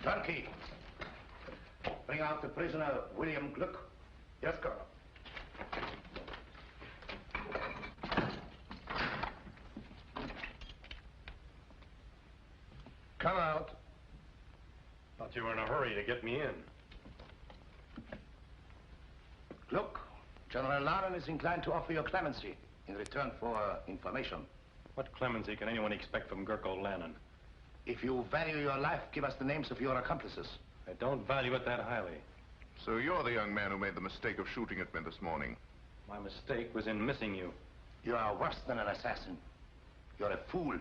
Turnkey, bring out the prisoner, William Gluck. Yes, Colonel. Come out. Thought you were in a hurry to get me in. Look, General Lanen is inclined to offer you clemency in return for information. What clemency can anyone expect from Gurko Lanen? If you value your life, give us the names of your accomplices. I don't value it that highly. So you're the young man who made the mistake of shooting at me this morning. My mistake was in missing you. You are worse than an assassin. You're a fool.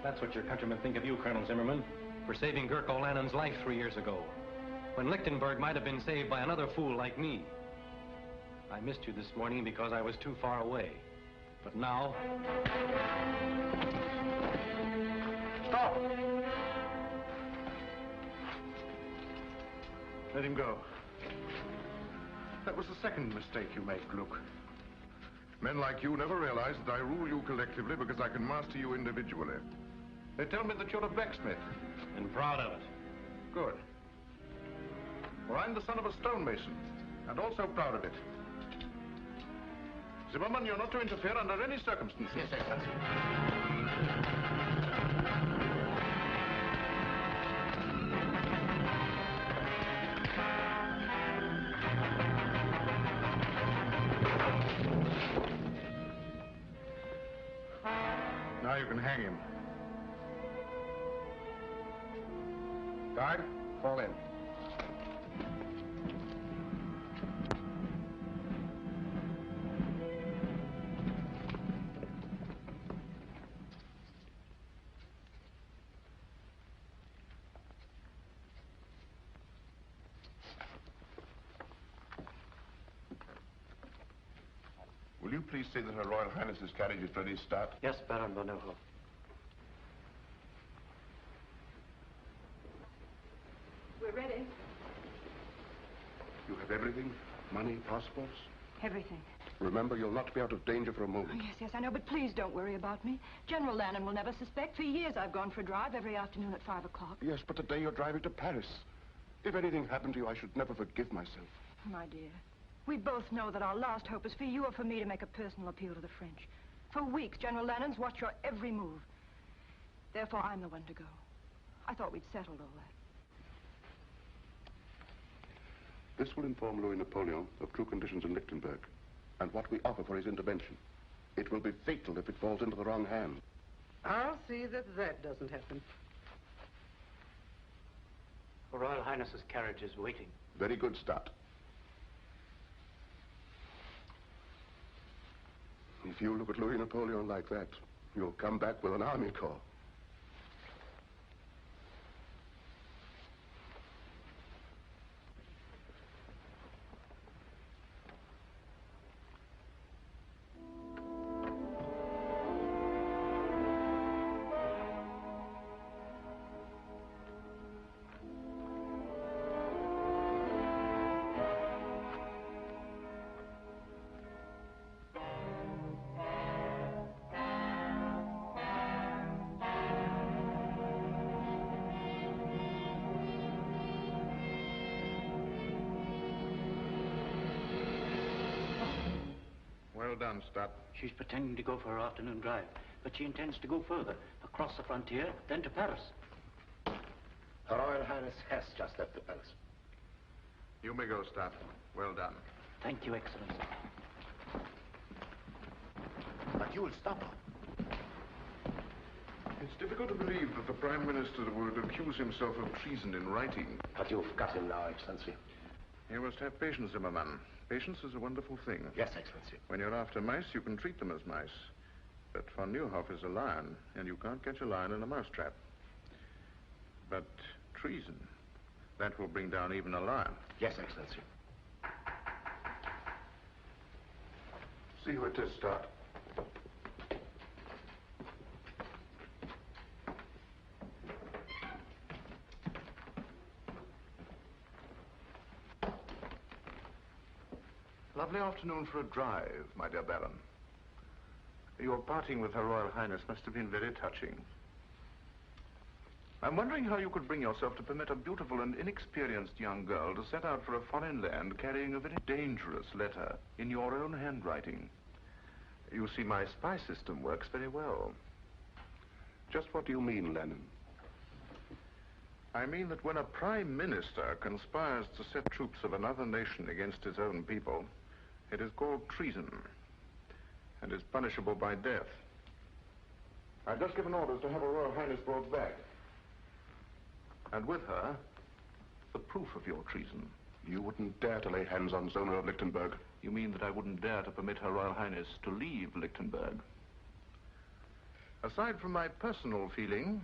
That's what your countrymen think of you, Colonel Zimmerman, for saving Gurko Lanen's life 3 years ago, when Lichtenburg might have been saved by another fool like me. I missed you this morning because I was too far away. But now... Stop! Let him go. That was the second mistake you made, Gluck. Men like you never realize that I rule you collectively because I can master you individually. They tell me that you're a blacksmith. And proud of it. Good. Well, I'm the son of a stonemason, and also proud of it. Zimmerman, you're not to interfere under any circumstances. Yes, Excellency. Now you can hang him. Guard, fall in. Will you please say that Her Royal Highness's carriage is ready to start? Yes, Baron Bonoho. We're ready. You have everything? Money, passports? Everything. Remember, you'll not be out of danger for a moment. Oh, yes, I know, but please don't worry about me. General Lanen will never suspect. For years I've gone for a drive every afternoon at 5 o'clock. Yes, but today you're driving to Paris. If anything happened to you, I should never forgive myself. My dear, we both know that our last hope is for you or for me to make a personal appeal to the French. For weeks, General Lanen's watched your every move. Therefore, I'm the one to go. I thought we'd settled all that. This will inform Louis Napoleon of true conditions in Lichtenburg and what we offer for his intervention. It will be fatal if it falls into the wrong hands. I'll see that that doesn't happen. Her Royal Highness's carriage is waiting. Very good start. If you look at Louis Napoleon like that, you'll come back with an army corps. Well done, Stott. She's pretending to go for her afternoon drive, but she intends to go further, across the frontier, then to Paris. Her Royal Highness has just left the palace. You may go, Stott. Well done. Thank you, Excellency. But you'll stop her. It's difficult to believe that the Prime Minister would accuse himself of treason in writing. But you've got him now, Excellency. You must have patience, Zimmerman. Patience is a wonderful thing. Yes, Excellency. When you're after mice, you can treat them as mice. But von Neuhoff is a lion, and you can't catch a lion in a mousetrap. But treason, that will bring down even a lion. Yes, Excellency. See who it is, Stott. Lovely afternoon for a drive, my dear Baron. Your parting with Her Royal Highness must have been very touching. I'm wondering how you could bring yourself to permit a beautiful and inexperienced young girl to set out for a foreign land carrying a very dangerous letter in your own handwriting. You see, my spy system works very well. Just what do you mean, Lanen? I mean that when a prime minister conspires to set troops of another nation against his own people, it is called treason and is punishable by death. I've just given orders to have Her Royal Highness brought back. And with her, the proof of your treason. You wouldn't dare to lay hands on Zona of Lichtenburg. You mean that I wouldn't dare to permit Her Royal Highness to leave Lichtenburg? Aside from my personal feeling,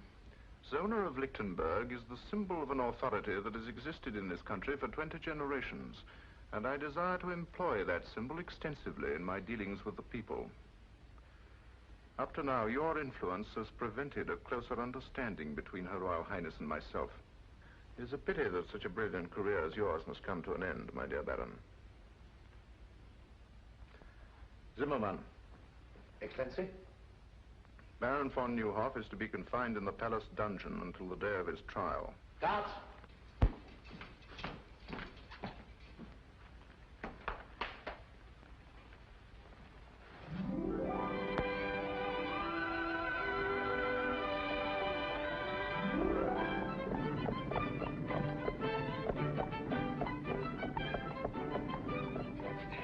Zona of Lichtenburg is the symbol of an authority that has existed in this country for 20 generations, and I desire to employ that symbol extensively in my dealings with the people. Up to now, your influence has prevented a closer understanding between Her Royal Highness and myself. It is a pity that such a brilliant career as yours must come to an end, my dear Baron. Zimmermann. Excellency? Baron von Neuhoff is to be confined in the palace dungeon until the day of his trial. Guards!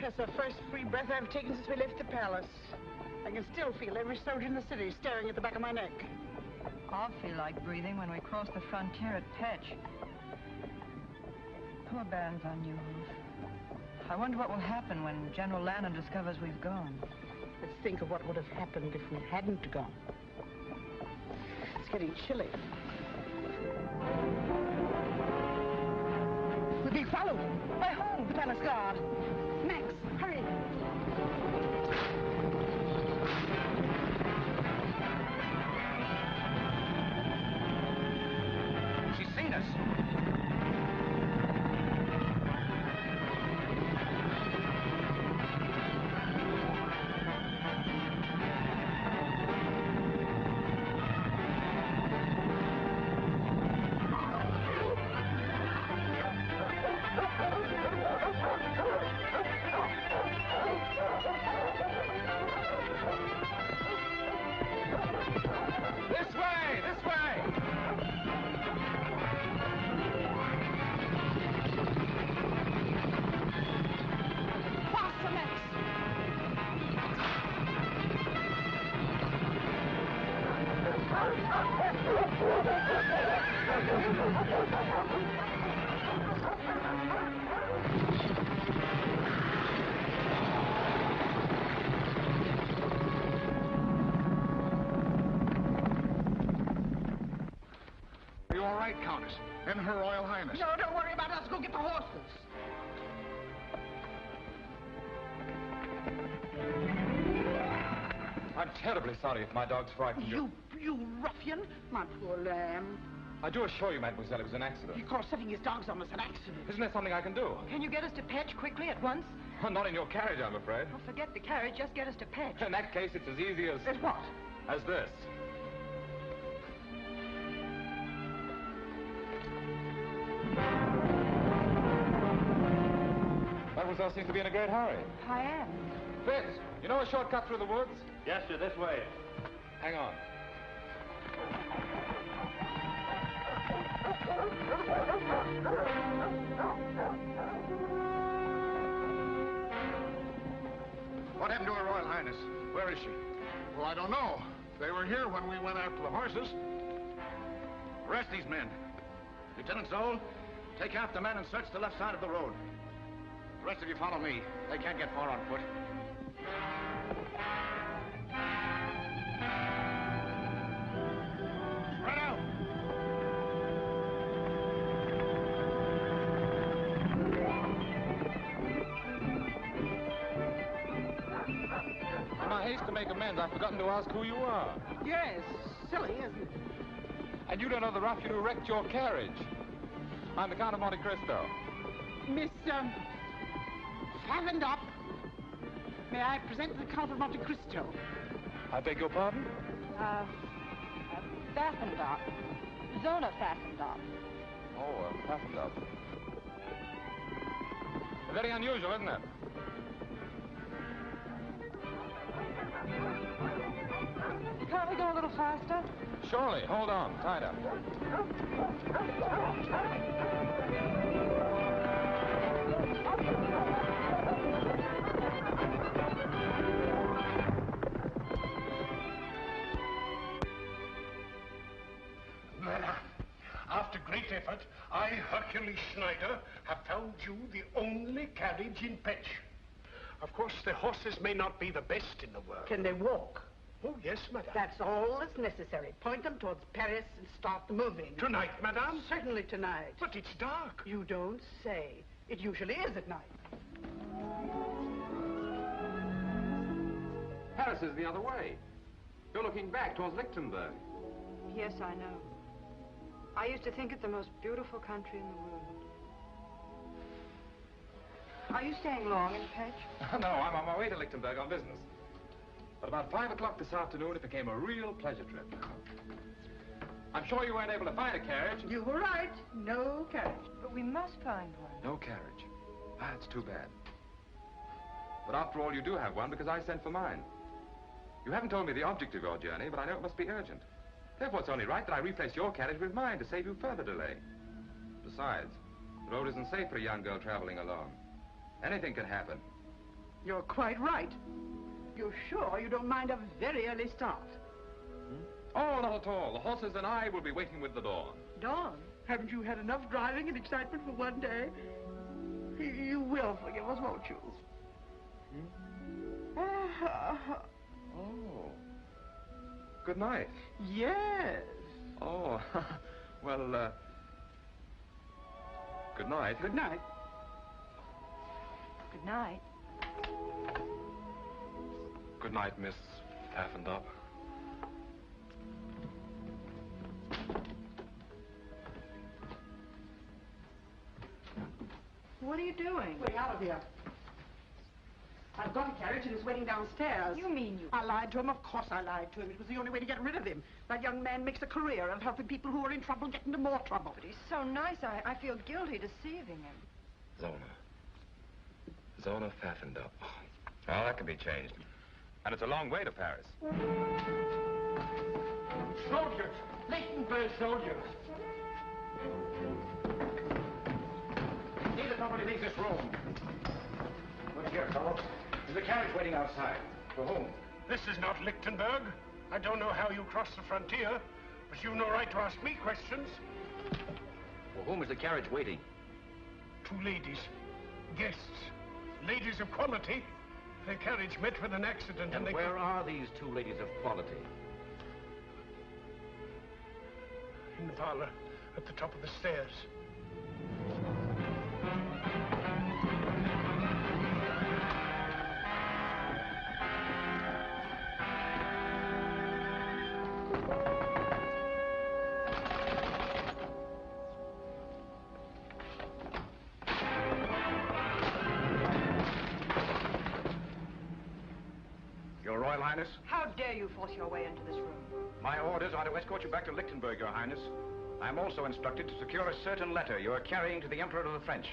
That's the first free breath I've taken since we left the palace. I can still feel every soldier in the city staring at the back of my neck. I'll feel like breathing when we cross the frontier at Petch. Poor Baron von Neuhoff. I wonder what will happen when General Lanen discovers we've gone. Let's think of what would have happened if we hadn't gone. It's getting chilly. We're being followed. By whom? The palace guard. Max, hurry. She's seen us. Are you all right, Countess? And Her Royal Highness? No, don't worry about us. Go get the horses. I'm terribly sorry if my dog's frightened you. You ruffian. My poor lamb. I do assure you, mademoiselle, it was an accident. He calls setting his dogs on us an accident. Isn't there something I can do? Can you get us to Petch quickly at once? Not in your carriage, I'm afraid. Oh, forget the carriage. Just get us to Petch. In that case, it's as easy as... As what? as this. Mademoiselle seems to be in a great hurry. I am. Fitz, you know a shortcut through the woods? Yes, sir, this way. Hang on. What happened to Her Royal Highness? Where is she? Well, I don't know. They were here when we went after the horses. Arrest these men. Lieutenant Zoll, take half the men and search the left side of the road. The rest of you follow me. They can't get far on foot. Spread out! In my haste to make amends, I've forgotten to ask who you are. Yes, silly, isn't it? And you don't know the ruffian who wrecked your carriage. I'm the Count of Monte Cristo. Miss, fastened up. May I present the Count of Monte Cristo? I beg your pardon? Baffenbach. Zona fastened up. Oh, fastened up. Very unusual, isn't it? Can't we go a little faster? Surely. Hold on. Tied up. After great effort, I, Hercules Schneider, have found you the only carriage in Petch. Of course, the horses may not be the best in the world. Can they walk? Oh, yes, madame. That's all that's necessary. Point them towards Paris and start moving. Tonight, madame? Certainly tonight. But it's dark. You don't say. It usually is at night. Paris is the other way. You're looking back towards Lichtenburg. Yes, I know. I used to think it the most beautiful country in the world. Are you staying long in Petch? No, I'm on my way to Lichtenburg on business. But about 5 o'clock this afternoon, it became a real pleasure trip. I'm sure you weren't able to find a carriage. You were right. No carriage. But we must find one. No carriage. Ah, it's too bad. But after all, you do have one because I sent for mine. You haven't told me the object of your journey, but I know it must be urgent. Therefore, it's only right that I replace your carriage with mine to save you further delay. Besides, the road isn't safe for a young girl traveling alone. Anything can happen. You're quite right. You're sure you don't mind a very early start? Oh, not at all. The horses and I will be waiting with the dawn. Dawn? Haven't you had enough driving and excitement for one day? You will forgive us, won't you? Oh. Good night. Yes. Oh, well, good night. Good night. Good night. Good night, Miss Paffendop. What are you doing? Way out of here. I've got a carriage and it's waiting downstairs. You mean you... I lied to him. Of course I lied to him. It was the only way to get rid of him. That young man makes a career of helping people who are in trouble get into more trouble. But he's so nice, I feel guilty deceiving him. Zona Pfaffendup. Well, that can be changed. And it's a long way to Paris. Soldiers! Lichtenberg soldiers! See that nobody leaves this room. Look here, fellows. There's a carriage waiting outside. For whom? This is not Lichtenberg. I don't know how you crossed the frontier, but you've no right to ask me questions. For whom is the carriage waiting? 2 ladies. Guests. Ladies of quality. Their carriage met with an accident and they... where are these 2 ladies of quality? In the parlor, at the top of the stairs. Your Royal Highness? How dare you force your way into this room? My orders are to escort you back to Lichtenburg, Your Highness. I am also instructed to secure a certain letter you are carrying to the Emperor of the French.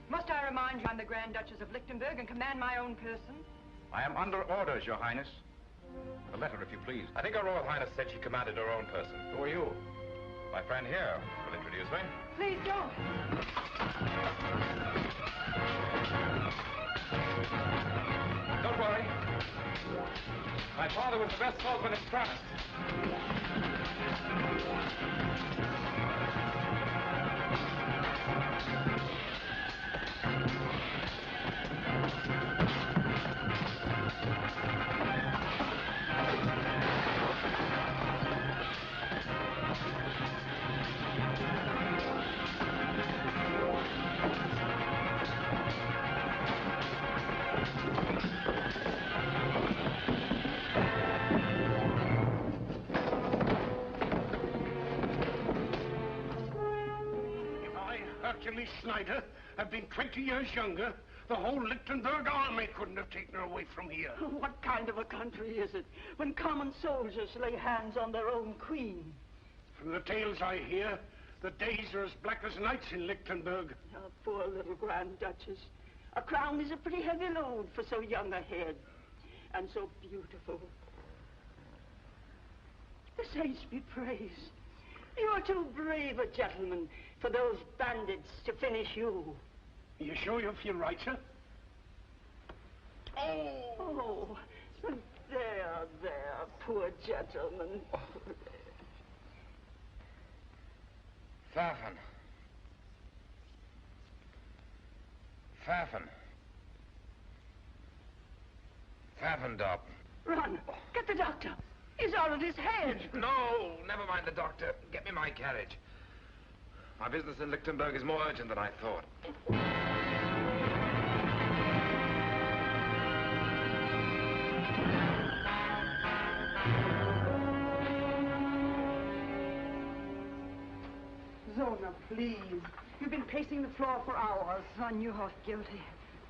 Must I remind you I'm the Grand Duchess of Lichtenburg and command my own person? I am under orders, Your Highness. The letter, if you please. I think Her Royal Highness said she commanded her own person. Who are you? My friend here will introduce me. Please don't. Don't worry. My father was the best swordsman in France. Hercules Schneider have been 20 years younger, the whole Lichtenberg army couldn't have taken her away from here. What kind of a country is it when common soldiers lay hands on their own queen? From the tales I hear, the days are as black as nights in Lichtenburg. Oh, poor little Grand Duchess. A crown is a pretty heavy load for so young a head. And so beautiful. The saints be praised. You are too brave a gentleman for those bandits to finish you. You sure you feel right, sir? Oh, there, poor gentleman. Pfaffen. Pfaffendorp. Run, get the doctor. He's out of his head. No, never mind the doctor. Get me my carriage. My business in Lichtenburg is more urgent than I thought. Zona, please. You've been pacing the floor for hours. Von Neuhoff guilty.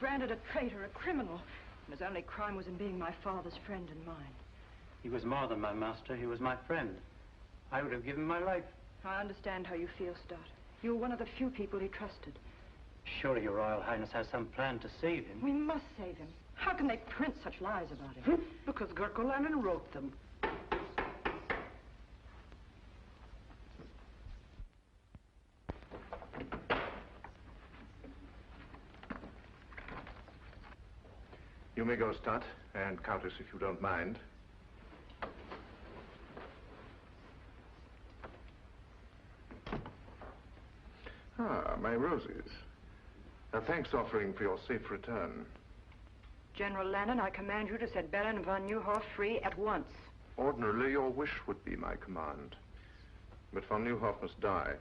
Branded a traitor, a criminal. And his only crime was in being my father's friend and mine. He was more than my master. He was my friend. I would have given my life. I understand how you feel, Stott. You were one of the few people he trusted. Surely your Royal Highness has some plan to save him. We must save him. How can they print such lies about him? Because Gurko Lanen wrote them. You may go, Stott, and Countess, if you don't mind. Ah, my roses. A thanks offering for your safe return. General Lanen, I command you to set Baron von Neuhoff free at once. Ordinarily, your wish would be my command. But von Neuhoff must die.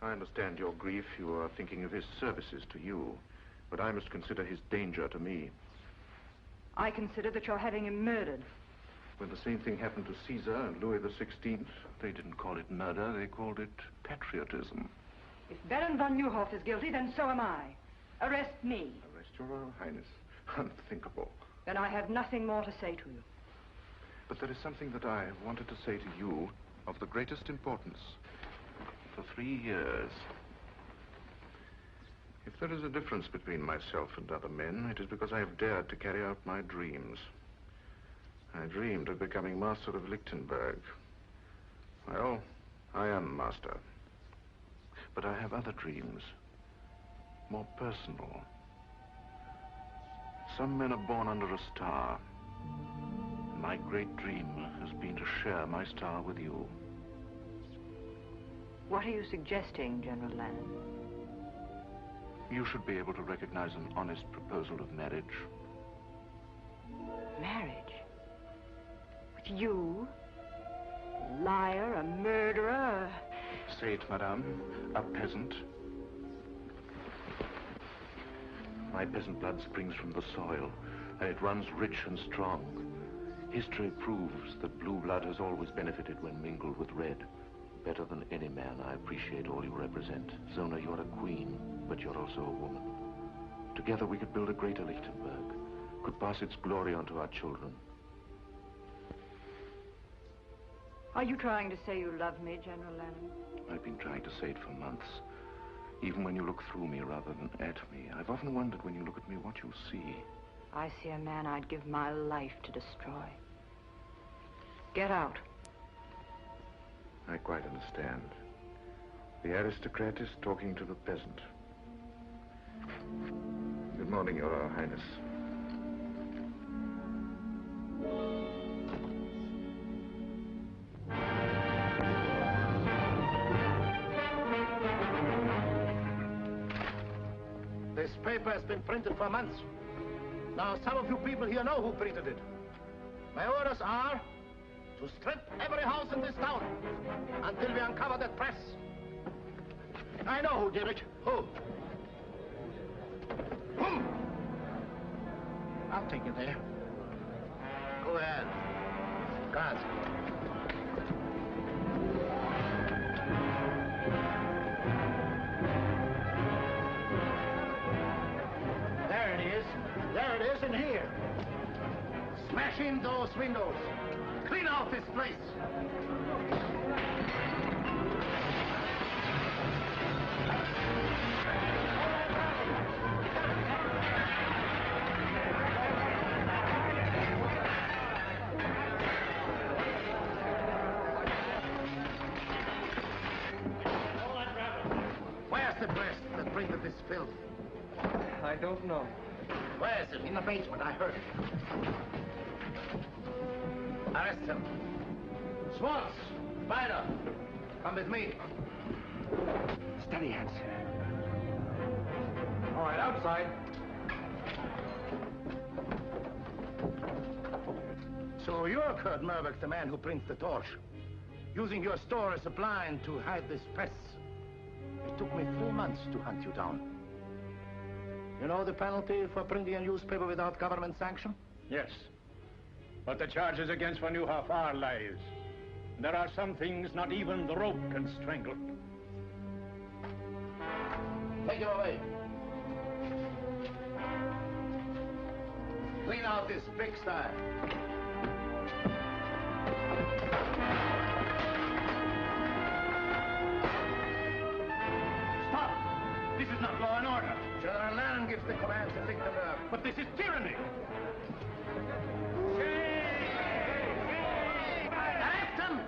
I understand your grief. You are thinking of his services to you. But I must consider his danger to me. I consider that you're having him murdered. When the same thing happened to Caesar and Louis XVI, they didn't call it murder, they called it patriotism. If Baron von Neuhoff is guilty, then so am I. Arrest me. Arrest your Royal Highness? Unthinkable. Then I have nothing more to say to you. But there is something that I have wanted to say to you of the greatest importance. For 3 years. If there is a difference between myself and other men, it is because I have dared to carry out my dreams. I dreamed of becoming master of Lichtenburg. Well, I am master. But I have other dreams, more personal. Some men are born under a star. My great dream has been to share my star with you. What are you suggesting, General Lanen? You should be able to recognize an honest proposal of marriage. Marriage? With you? A liar, a murderer, Say it, madame. A peasant. My peasant blood springs from the soil, and it runs rich and strong. History proves that blue blood has always benefited when mingled with red. Better than any man, I appreciate all you represent. Zona, you're a queen, but you're also a woman. Together we could build a greater Lichtenburg, could pass its glory on to our children. Are you trying to say you love me, General Lanen? I've been trying to say it for months. Even when you look through me rather than at me, I've often wondered when you look at me what you see. I see a man I'd give my life to destroy. Get out. I quite understand. The aristocrat is talking to the peasant. Good morning, Your Royal Highness. This paper has been printed for months. Now, some of you people here know who printed it. My orders are to strip every house in this town until we uncover that press. I know who did it. Who? I'll take you there. Go ahead. Guards. There it is. There it is in here. Smash in those windows. Clean Clean out this place. Where's the press that printed this filth? I don't know. Where is it? In the basement, I heard it. Arrest him. Schwartz, Spider, come with me. Steady, Hans. All right, outside. So you're Kurt Merbeck, the man who prints the torch, using your store as a blind to hide this press. It took me 3 months to hunt you down. You know the penalty for printing a newspaper without government sanction? Yes. But the charges against von Neuhoff are lies. There are some things not even the rope can strangle. Take him away. Clean out this pigsty. Stop! This is not law and order. General Lanen gives the command to Lichtenburg. But this is tyranny. Arrest him!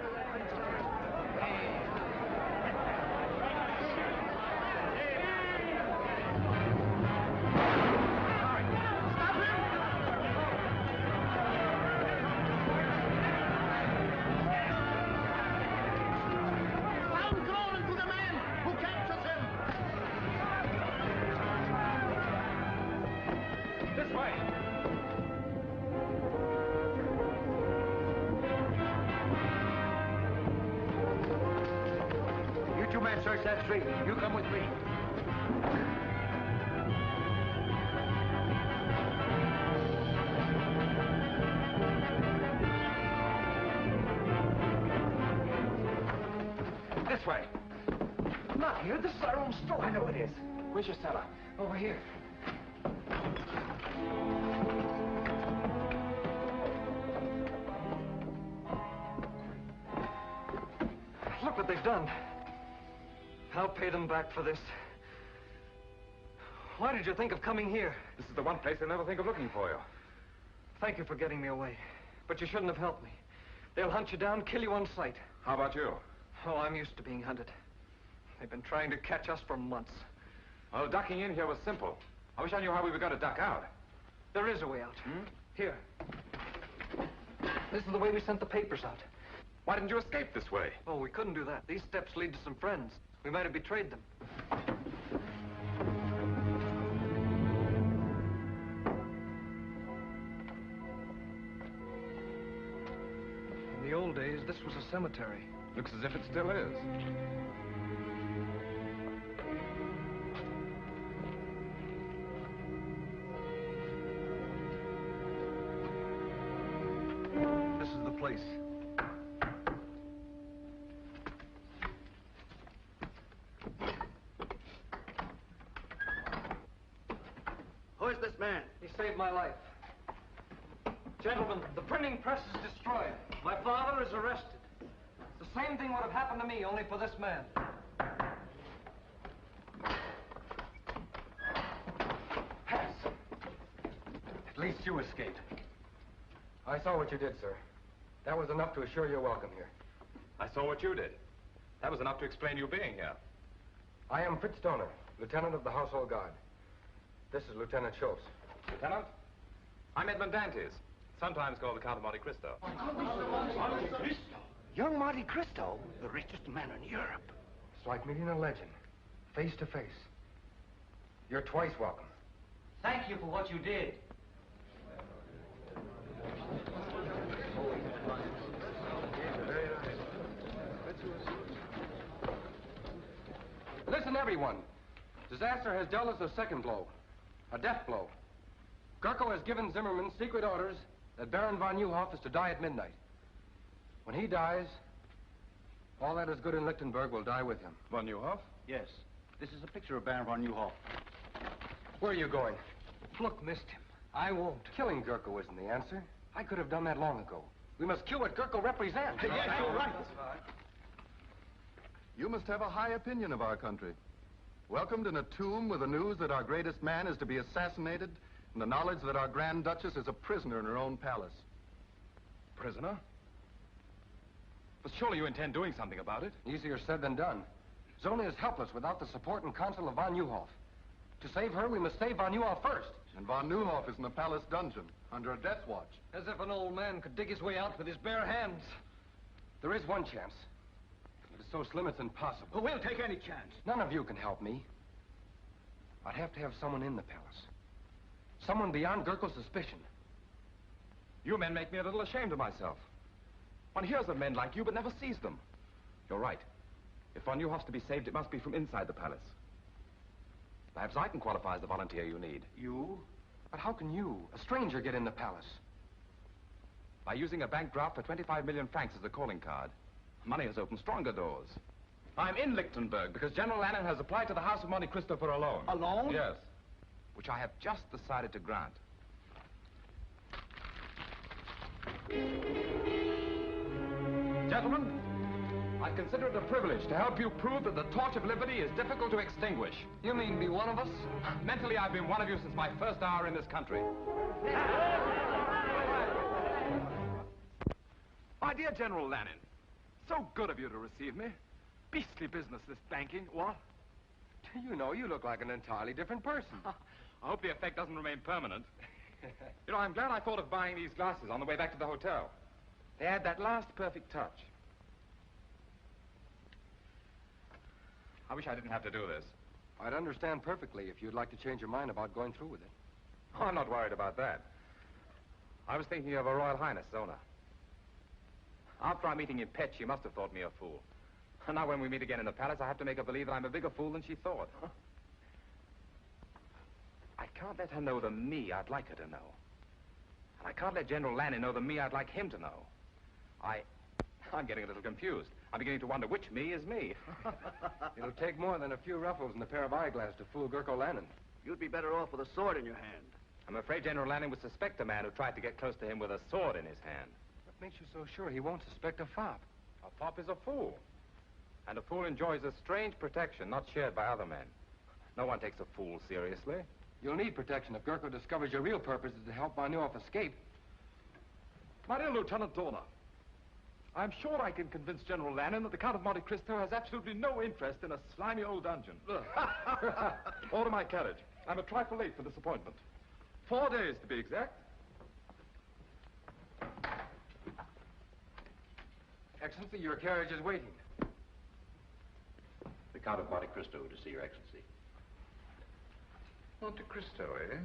Search that street. You come with me. This way. Not here. This is our own store. I know it is. Where's your cellar? Over here. Look what they've done. I'll pay them back for this. Why did you think of coming here? This is the one place they'll never think of looking for you. Thank you for getting me away. But you shouldn't have helped me. They'll hunt you down, kill you on sight. How about you? Oh, I'm used to being hunted. They've been trying to catch us for months. Well, ducking in here was simple. I wish I knew how we were going to duck out. There is a way out. Here. This is the way we sent the papers out. Why didn't you escape this way? Oh, we couldn't do that. These steps lead to some friends. We might have betrayed them. In the old days, this was a cemetery. Looks as if it still is. This is the place. This man. He saved my life. Gentlemen, the printing press is destroyed. My father is arrested. The same thing would have happened to me, only for this man. Pass. At least you escaped. I saw what you did, sir. That was enough to assure your welcome here. I saw what you did. That was enough to explain you being here. I am Fritz Stoner, Lieutenant of the Household Guard. This is Lieutenant Schultz. Lieutenant? I'm Edmund Dantes, sometimes called the Count of Monte Cristo. Monte Cristo? Young Monte Cristo? The richest man in Europe. It's like meeting a legend, face to face. You're twice welcome. Thank you for what you did. Listen, everyone. Disaster has dealt us a second blow. A death blow. Gurko has given Zimmerman secret orders that Baron von Neuhoff is to die at midnight. When he dies, all that is good in Lichtenburg will die with him. Von Neuhoff? Yes. This is a picture of Baron von Neuhoff. Where are you going? Look, missed him. I won't. Killing Gurko isn't the answer. I could have done that long ago. We must cue what Gurko represents. Yes, you're right. You must have a high opinion of our country. Welcomed in a tomb with the news that our greatest man is to be assassinated and the knowledge that our Grand Duchess is a prisoner in her own palace. Prisoner? But surely you intend doing something about it? Easier said than done. Zona is helpless without the support and counsel of von Neuhoff. To save her, we must save von Neuhoff first. And von Neuhoff is in the palace dungeon, under a death watch. As if an old man could dig his way out with his bare hands. There is one chance. It is so slim it's impossible. Well, we'll take any chance. None of you can help me. I'd have to have someone in the palace. Someone beyond Gurko's suspicion. You men make me a little ashamed of myself. One hears of men like you, but never sees them. You're right. If von Neuhoff's to be saved, it must be from inside the palace. Perhaps I can qualify as the volunteer you need. You? But how can you, a stranger, get in the palace? By using a bank draft for 25 million francs as a calling card. Money has opened stronger doors. I'm in Lichtenburg because General Lanen has applied to the House of Monte Cristo for a loan. A loan? Yes. Which I have just decided to grant. Gentlemen, I consider it a privilege to help you prove that the torch of liberty is difficult to extinguish. You mean be one of us? Mentally, I've been one of you since my first hour in this country. My dear General Lanen, so good of you to receive me. Beastly business, this banking, what? You know, you look like an entirely different person. I hope the effect doesn't remain permanent. You know, I'm glad I thought of buying these glasses on the way back to the hotel. They add that last perfect touch. I wish I didn't have to do this. I'd understand perfectly if you'd like to change your mind about going through with it. Oh, I'm not worried about that. I was thinking of Her Royal Highness, Zona. After our meeting in Pet, she must have thought me a fool. And now when we meet again in the palace, I have to make her believe that I'm a bigger fool than she thought. I can't let her know the me I'd like her to know. And I can't let General Lanen know the me I'd like him to know. I'm getting a little confused. I'm beginning to wonder which me is me. It'll take more than a few ruffles and a pair of eyeglasses to fool Gurko Lanen. You'd be better off with a sword in your hand. I'm afraid General Lanen would suspect a man who tried to get close to him with a sword in his hand. What makes you so sure he won't suspect a fop? A fop is a fool. And a fool enjoys a strange protection not shared by other men. No one takes a fool seriously. You'll need protection if Gurko discovers your real purpose is to help von Neuhoff escape. My dear Lieutenant Zona, I'm sure I can convince General Lanen that the Count of Monte Cristo has absolutely no interest in a slimy old dungeon. Order my carriage. I'm a trifle late for this appointment. 4 days, to be exact. Excellency, your carriage is waiting. The Count of Monte Cristo to see your Excellency. Monte Cristo, eh?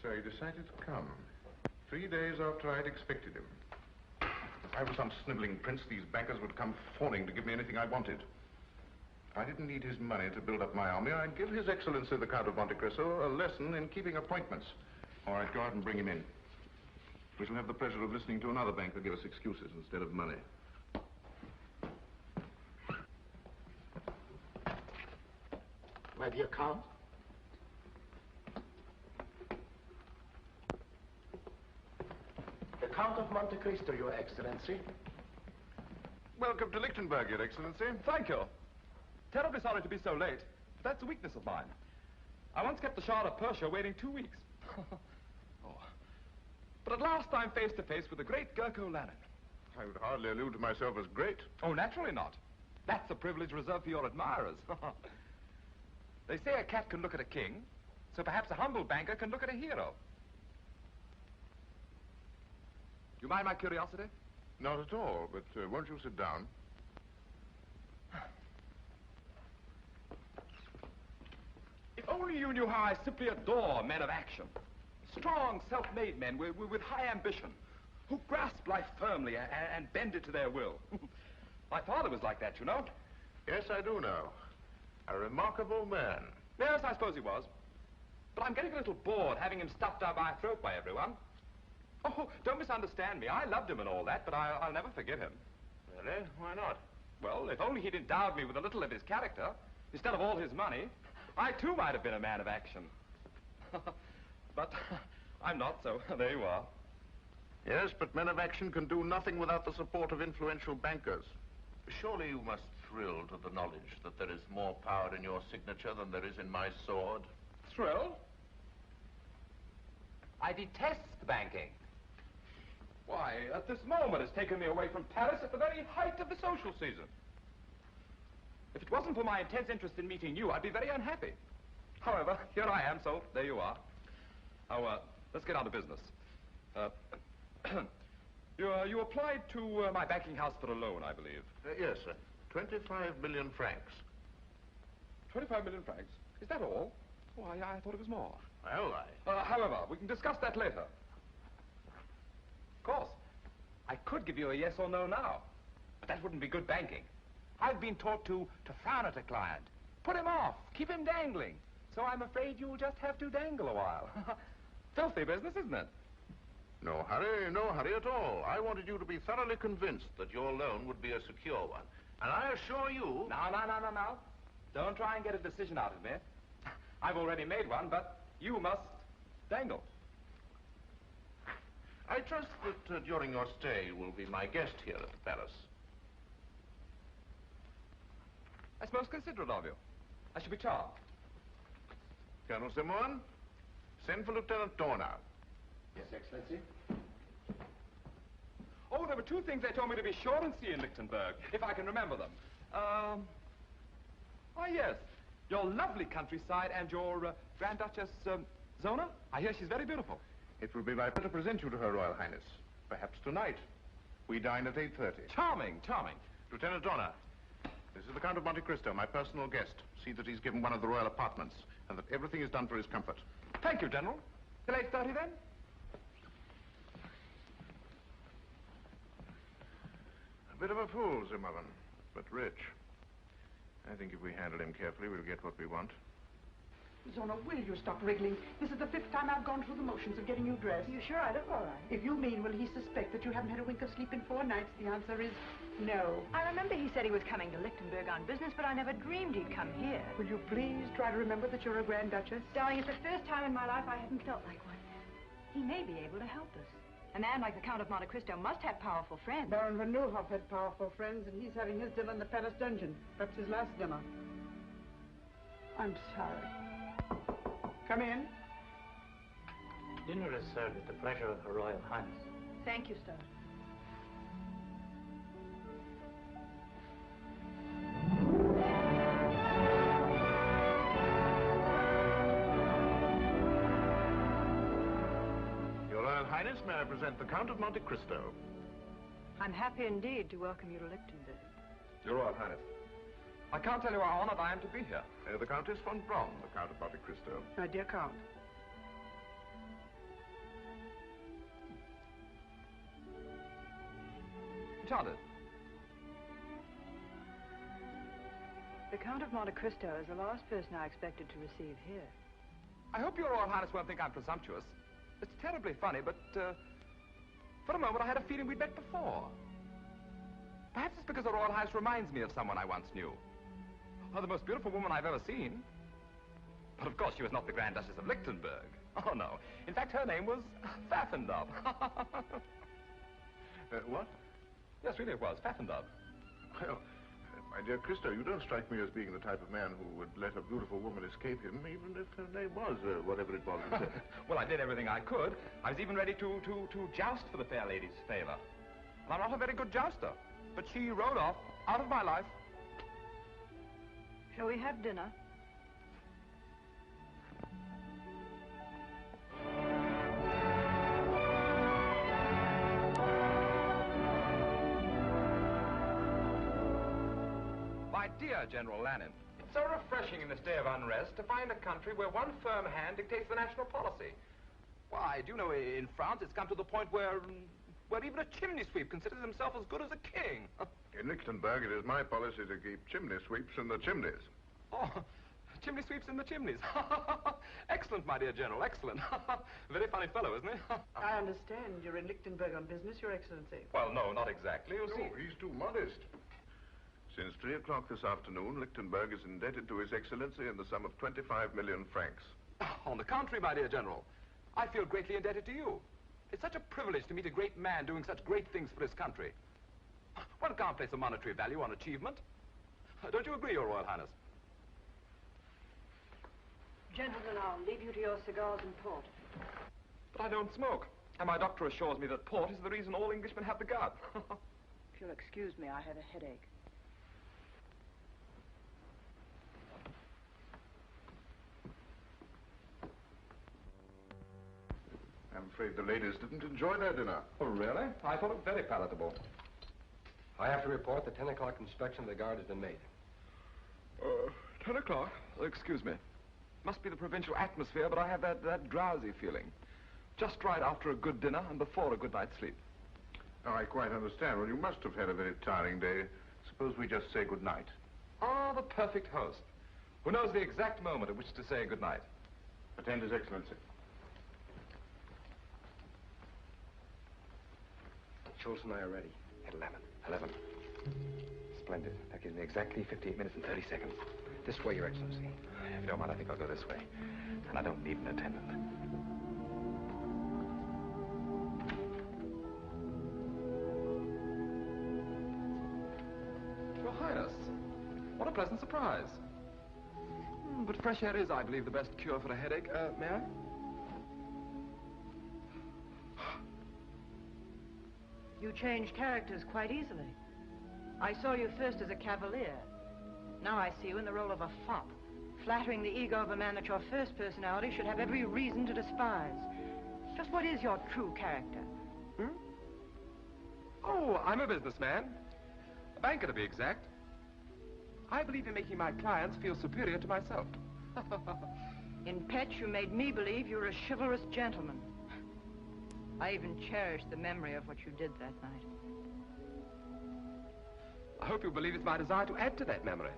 So he decided to come. 3 days after I'd expected him. If I was some sniveling prince, these bankers would come fawning to give me anything I wanted. If I didn't need his money to build up my army, I'd give His Excellency the Count of Monte Cristo a lesson in keeping appointments. Or I'd go out and bring him in. We shall have the pleasure of listening to another banker give us excuses instead of money. My dear Count. The Count of Monte Cristo, Your Excellency. Welcome to Lichtenburg, Your Excellency. Thank you. Terribly sorry to be so late, but that's a weakness of mine. I once kept the Shah of Persia waiting 2 weeks. Oh. But at last I'm face to face with the great Gurko Lanen. I would hardly allude to myself as great. Oh, naturally not. That's a privilege reserved for your admirers. They say a cat can look at a king, so perhaps a humble banker can look at a hero. Do you mind my curiosity? Not at all, but won't you sit down? If only you knew how I simply adore men of action. Strong, self-made men with high ambition, who grasp life firmly and bend it to their will. My father was like that, you know. Yes, I do know. A remarkable man. Yes, I suppose he was. But I'm getting a little bored having him stuffed down my throat by everyone. Oh, don't misunderstand me. I loved him and all that, but I'll never forgive him. Really? Why not? Well, if only he'd endowed me with a little of his character, instead of all his money, I too might have been a man of action. But I'm not, so there you are. Yes, but men of action can do nothing without the support of influential bankers. Surely you must thrill to the knowledge that there is more power in your signature than there is in my sword. Thrill? I detest banking. Why, at this moment it's taken me away from Paris at the very height of the social season. If it wasn't for my intense interest in meeting you, I'd be very unhappy. However, here I am, so there you are. Now, let's get on to business. You applied to my banking house for a loan, I believe. Yes, sir. 25 million francs. 25 million francs? Is that all? Oh, I thought it was more. Well, however, we can discuss that later. Of course, I could give you a yes or no now, but that wouldn't be good banking. I've been taught to frown at a client, put him off, keep him dangling. So I'm afraid you'll just have to dangle a while. Filthy business, isn't it? No hurry at all. I wanted you to be thoroughly convinced that your loan would be a secure one. And I assure you... No. Don't try and get a decision out of me. I've already made one, but you must dangle. I trust that during your stay you will be my guest here at the palace. That's most considerate of you. I shall be charmed. Colonel Simon, send for Lieutenant Zona. Yes, Excellency. Oh, there were two things they told me to be sure and see in Lichtenburg, if I can remember them. Oh, yes. Your lovely countryside and your Grand Duchess Zona. I hear she's very beautiful. It will be my pleasure to present you to Her Royal Highness. Perhaps tonight. We dine at 8:30. Charming. Lieutenant Zona, this is the Count of Monte Cristo, my personal guest. See that he's given one of the royal apartments, and that everything is done for his comfort. Thank you, General. Till 8:30 then? A bit of a fool, Zimmerman, but rich. I think if we handle him carefully, we'll get what we want. Zona, will you stop wriggling? This is the 5th time I've gone through the motions of getting you dressed. You sure I look all right? If you mean, will he suspect that you haven't had a wink of sleep in 4 nights, the answer is no. I remember he said he was coming to Lichtenburg on business, but I never dreamed he'd come here. Will you please try to remember that you're a Grand Duchess? Darling, it's the first time in my life I haven't felt like one. He may be able to help us. A man like the Count of Monte Cristo must have powerful friends. Baron von Neuhoff had powerful friends, and he's having his dinner in the palace dungeon. Perhaps his last dinner. I'm sorry. Come in. Dinner is served at the pleasure of Her Royal Highness. Thank you, sir. Your Royal Highness, may I present the Count of Monte Cristo? I'm happy indeed to welcome you to Lichtenburg. Your Royal Highness, I can't tell you how honored I am to be here. The Countess von Braun, the Count of Monte Cristo. My dear Count. Enchanted. The Count of Monte Cristo is the last person I expected to receive here. I hope Your Royal Highness won't think I'm presumptuous. It's terribly funny, but for a moment I had a feeling we'd met before. Perhaps it's because the Royal Highness reminds me of someone I once knew. Oh, the most beautiful woman I've ever seen. But of course she was not the Grand Duchess of Lichtenburg. Oh, no. In fact, her name was Pfaffendub. What? Yes, really it was. Pfaffendub. Well, my dear Cristo, you don't strike me as being the type of man who would let a beautiful woman escape him, even if her name was whatever it was. Well, I did everything I could. I was even ready to joust for the fair lady's favor. And I'm not a very good jouster. But she rode off, out of my life. Shall we have dinner? My dear General Lanen, it's so refreshing in this day of unrest to find a country where one firm hand dictates the national policy. Why, do you know, in France it's come to the point where even a chimney sweep considers himself as good as a king. In Lichtenburg, it is my policy to keep chimney sweeps in the chimneys. Oh, chimney sweeps in the chimneys. Excellent, my dear General, excellent. Very funny fellow, isn't he? I understand you're in Lichtenburg on business, Your Excellency. Well, no, not exactly, you see. No, he's too modest. Since 3 o'clock this afternoon, Lichtenburg is indebted to His Excellency in the sum of 25 million francs. On the contrary, my dear General, I feel greatly indebted to you. It's such a privilege to meet a great man doing such great things for his country. One can't place a monetary value on achievement. Don't you agree, Your Royal Highness? Gentlemen, I'll leave you to your cigars and port. But I don't smoke. And my doctor assures me that port is the reason all Englishmen have the gout. If you'll excuse me, I have a headache. I'm afraid the ladies didn't enjoy their dinner. Oh, really? I thought it very palatable. I have to report the 10 o'clock inspection of the guard has been made. 10 o'clock? Excuse me. Must be the provincial atmosphere, but I have that drowsy feeling. Just right after a good dinner and before a good night's sleep. Oh, I quite understand. Well, you must have had a very tiring day. Suppose we just say good night. Ah, the perfect host, who knows the exact moment at which to say good night. Attend His Excellency. Jules and I are ready. At 11. 11. Splendid. That gives me exactly 58 minutes and 30 seconds. This way, Your Excellency. If you don't mind, I think I'll go this way. And I don't need an attendant. Your Highness, what a pleasant surprise. But fresh air is, I believe, the best cure for a headache. May I? You change characters quite easily. I saw you first as a cavalier. Now I see you in the role of a fop, flattering the ego of a man that your first personality should have every reason to despise. Just what is your true character? Oh, I'm a businessman. A banker, to be exact. I believe in making my clients feel superior to myself. In Petch, you made me believe you were a chivalrous gentleman. I even cherish the memory of what you did that night. I hope you believe it's my desire to add to that memory.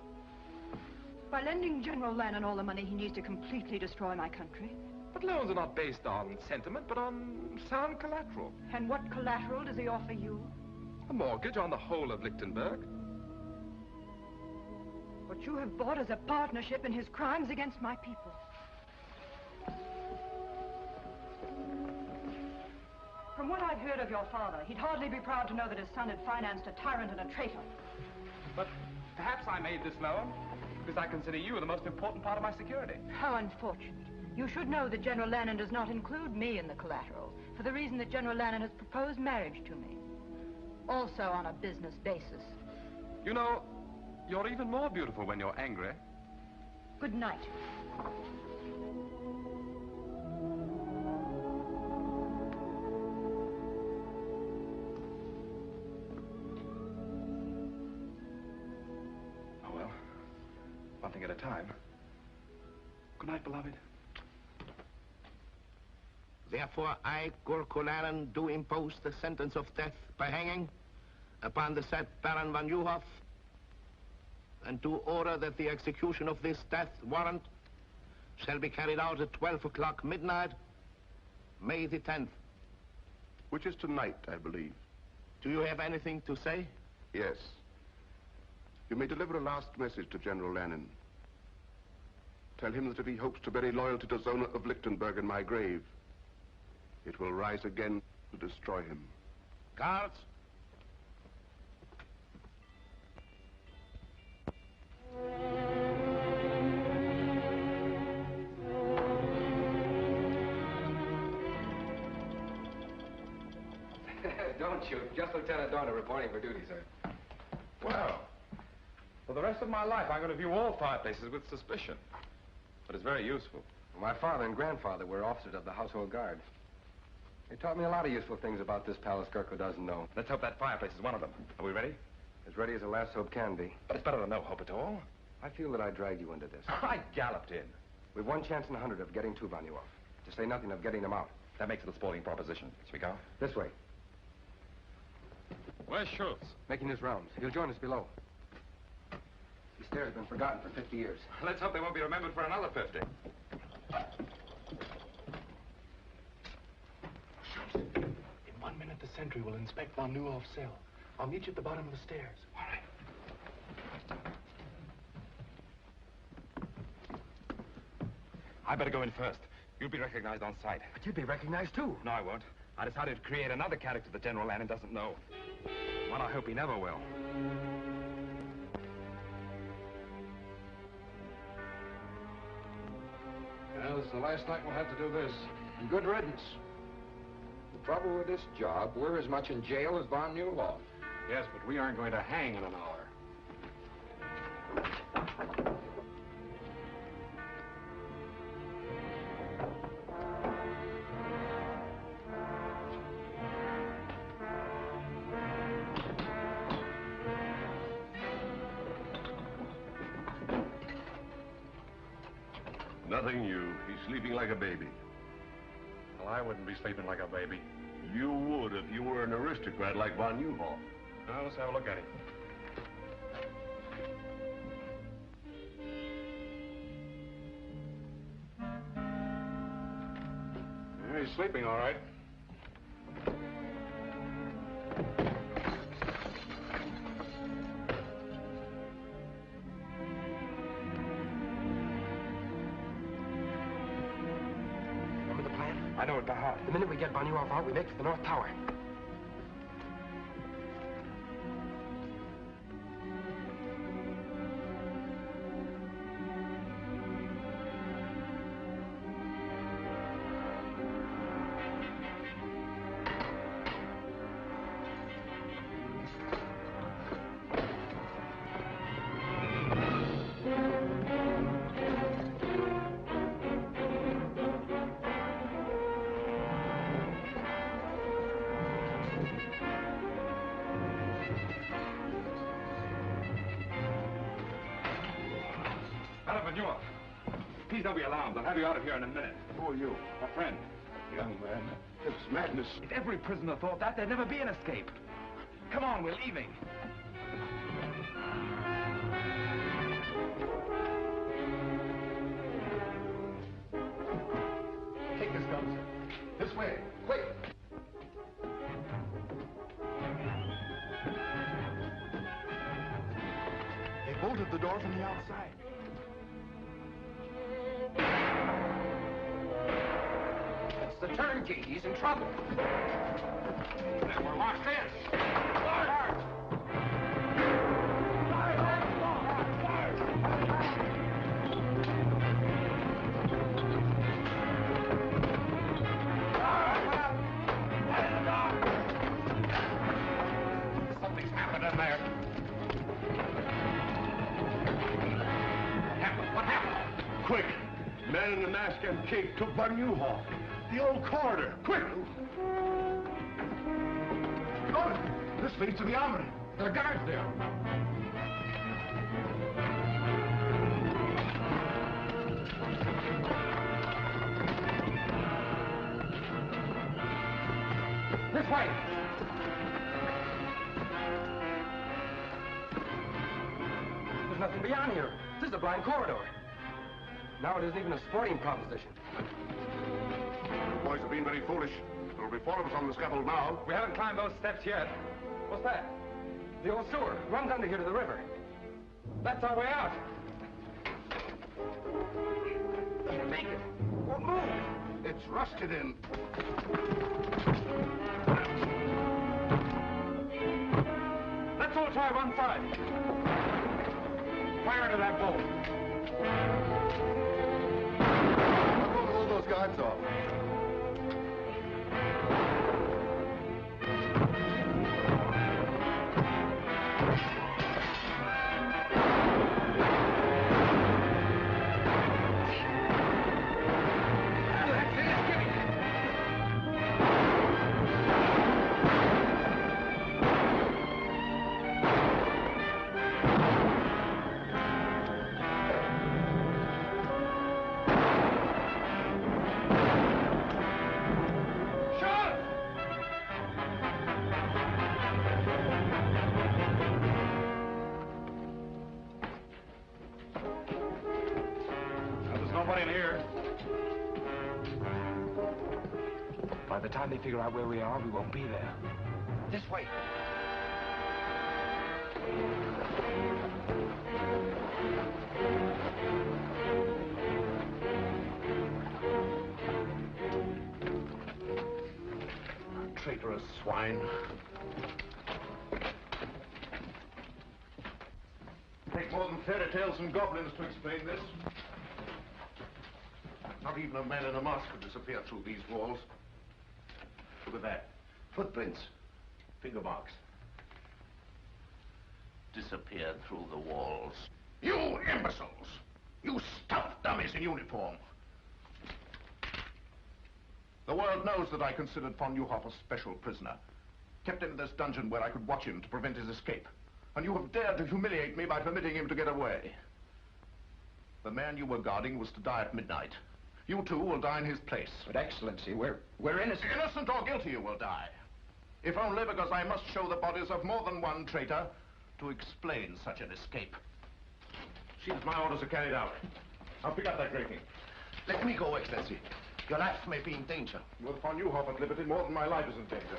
By lending General Lanen all the money he needs to completely destroy my country. But loans are not based on sentiment, but on sound collateral. And what collateral does he offer you? A mortgage on the whole of Lichtenburg. What you have bought is a partnership in his crimes against my people. From what I've heard of your father, he'd hardly be proud to know that his son had financed a tyrant and a traitor. But perhaps I made this loan because I consider you the most important part of my security. How unfortunate. You should know that General Lanen does not include me in the collateral, for the reason that General Lanen has proposed marriage to me. Also on a business basis. You know, you're even more beautiful when you're angry. Good night. Oh, well, one thing at a time. Good night, beloved. Therefore, I, Gurko Lanen, do impose the sentence of death by hanging upon the said Baron von Nieuwhof, and do order that the execution of this death warrant shall be carried out at 12 o'clock midnight, May the 10th. Which is tonight, I believe. Do you have anything to say? Yes. You may deliver a last message to General Lanen. Tell him that if he hopes to bury loyalty to Zona of Lichtenburg in my grave, it will rise again to destroy him. Guards. Don't shoot. Just Lieutenant Dorner reporting for duty, sir. Well, for the rest of my life, I'm going to view all fireplaces with suspicion. But it's very useful. My father and grandfather were officers of the household guard. They taught me a lot of useful things about this palace Gurko doesn't know. Let's hope that fireplace is one of them. Are we ready? As ready as a last hope can be. But it's better than no hope at all. I feel that I dragged you into this. I galloped in. We've 1 chance in 100 of getting two von Nieuwhof. To say nothing of getting them out. That makes it a sporting proposition. Shall we go? This way. Where's Schultz? Making his rounds. He'll join us below. These stairs have been forgotten for 50 years. Let's hope they won't be remembered for another 50. Schultz, in 1 minute the sentry will inspect von Nieuwhof's cell. I'll meet you at the bottom of the stairs. All right. I better go in first. You'll be recognized on sight. But you'd be recognized, too. No, I won't. I decided to create another character that General Lanen doesn't know. One I hope he never will. Well, this is the last night we'll have to do this. And good riddance. The trouble with this job, we're as much in jail as von Neuhoff. Yes, but we aren't going to hang in an hour. Nothing new. He's sleeping like a baby. Well, I wouldn't be sleeping like a baby. You would if you were an aristocrat like von Neuhoff. Now, let's have a look at him. Yeah, he's sleeping all right. I know it by heart. The minute we get von Neuhoff out, we make for the North Tower. Please don't be alarmed. I'll have you out of here in a minute. Who are you? A friend. Young man, it's madness. If every prisoner thought that, there'd never be an escape. Come on, we're leaving. Take this gun, sir. This way. Quick. They bolted the door from the outside. It's the turnkey. He's in trouble. Then we're locked in. Something's happened in there. What happened? Quick! Man in the mask and cape took von Neuhoff. The old corridor. Quick! Good! This leads to the armory. There are guards there. This way! There's nothing beyond here. This is a blind corridor. Now it isn't even a sporting proposition. The boys have been very foolish. There'll be 4 of us on the scaffold now. We haven't climbed those steps yet. What's that? The old sewer. Runs under here to the river. That's our way out. Can't make it. Won't move. It's rusted in. Let's all try one side. Fire into that bolt. I'm going to hold those guards off. By the time they figure out where we are, we won't be there. This way. traitorous swine. Take more than fairy tales and goblins to explain this. Not even a man in a mask could disappear through these walls. Look at that. Footprints. Finger marks. Disappeared through the walls. You imbeciles! You stuffed dummies in uniform! The world knows that I considered von Neuhoff a special prisoner. Kept him in this dungeon where I could watch him to prevent his escape. And you have dared to humiliate me by permitting him to get away. The man you were guarding was to die at midnight. You too will die in his place. But Excellency, we're innocent. Innocent or guilty, you will die. If only because I must show the bodies of more than one traitor to explain such an escape. See that my orders are carried out. Now pick up that grating. Let me go, Excellency. Your life may be in danger. With von Neuhoff at liberty, more than my life is in danger.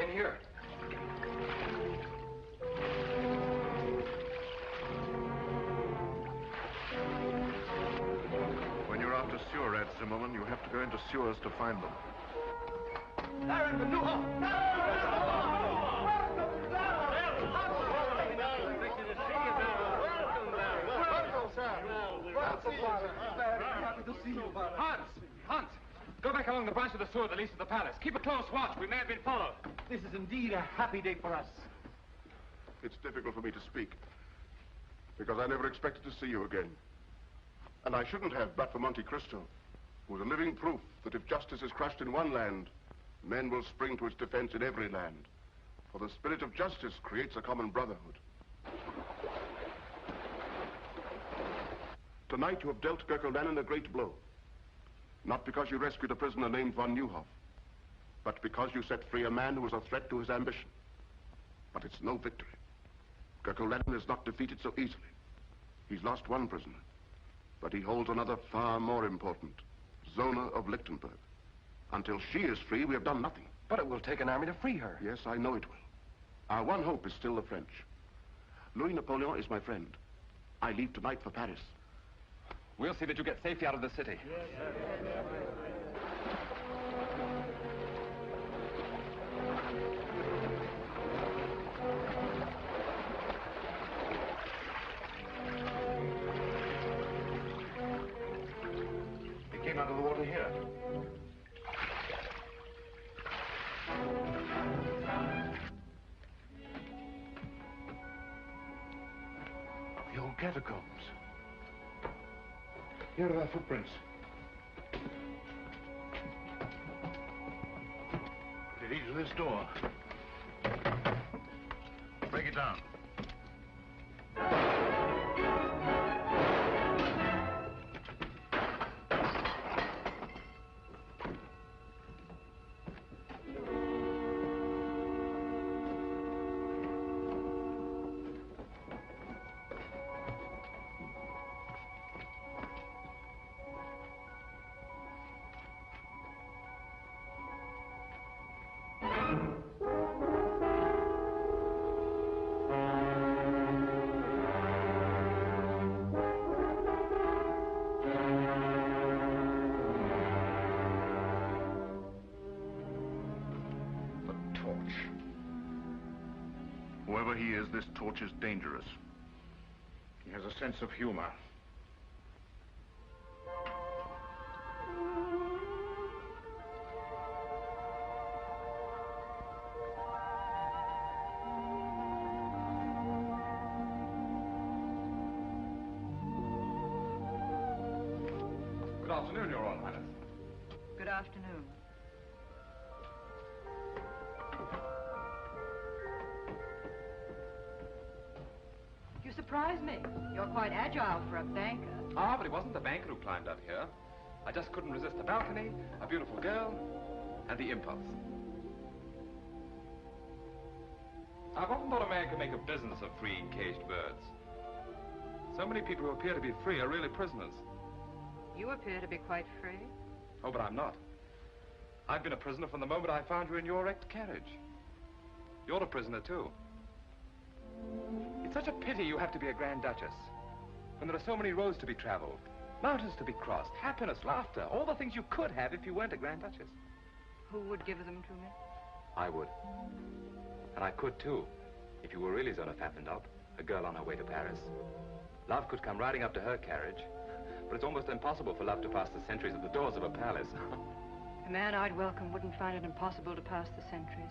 In here. When you're after sewer rats, Zimmerman, you have to go into sewers to find them. Baron von Neuhoff! Hans! Go back along the branch of the sewer that leads to the palace. Keep a close watch. We may have been followed. This is indeed a happy day for us. It's difficult for me to speak, because I never expected to see you again. And I shouldn't have, but for Monte Cristo, who was a living proof that if justice is crushed in one land, men will spring to its defense in every land. For the spirit of justice creates a common brotherhood. Tonight you have dealt Gurko Lanen a great blow. Not because you rescued a prisoner named von Neuhoff, but because you set free a man who was a threat to his ambition. But it's no victory. Gurko Lanen is not defeated so easily. He's lost one prisoner, but he holds another far more important, Zona of Lichtenburg. Until she is free, we have done nothing. But it will take an army to free her. Yes, I know it will. Our one hope is still the French. Louis Napoleon is my friend. I leave tonight for Paris. We'll see that you get safely out of the city. He came out of the water here. The old catacombs. Here are their footprints. They lead to this door. Break it down. Whoever he is, this torch is dangerous. He has a sense of humor. Good afternoon, Your Royal Highness. Good afternoon. You surprise me. You're quite agile for a banker. Ah, but it wasn't the banker who climbed up here. I just couldn't resist the balcony, a beautiful girl, and the impulse. I've often thought a man could make a business of freeing caged birds. So many people who appear to be free are really prisoners. You appear to be quite free. Oh, but I'm not. I've been a prisoner from the moment I found you in your wrecked carriage. You're a prisoner, too. It's such a pity you have to be a Grand Duchess, when there are so many roads to be traveled, Mountains to be crossed, happiness, laughter, all the things you could have if you weren't a Grand Duchess. Who would give them to me? I would. And I could, too, if you were really Zona Pfaffendaub, a girl on her way to Paris. Love could come riding up to her carriage, but it's almost impossible for love to pass the sentries at the doors of a palace. The man I'd welcome wouldn't find it impossible to pass the sentries,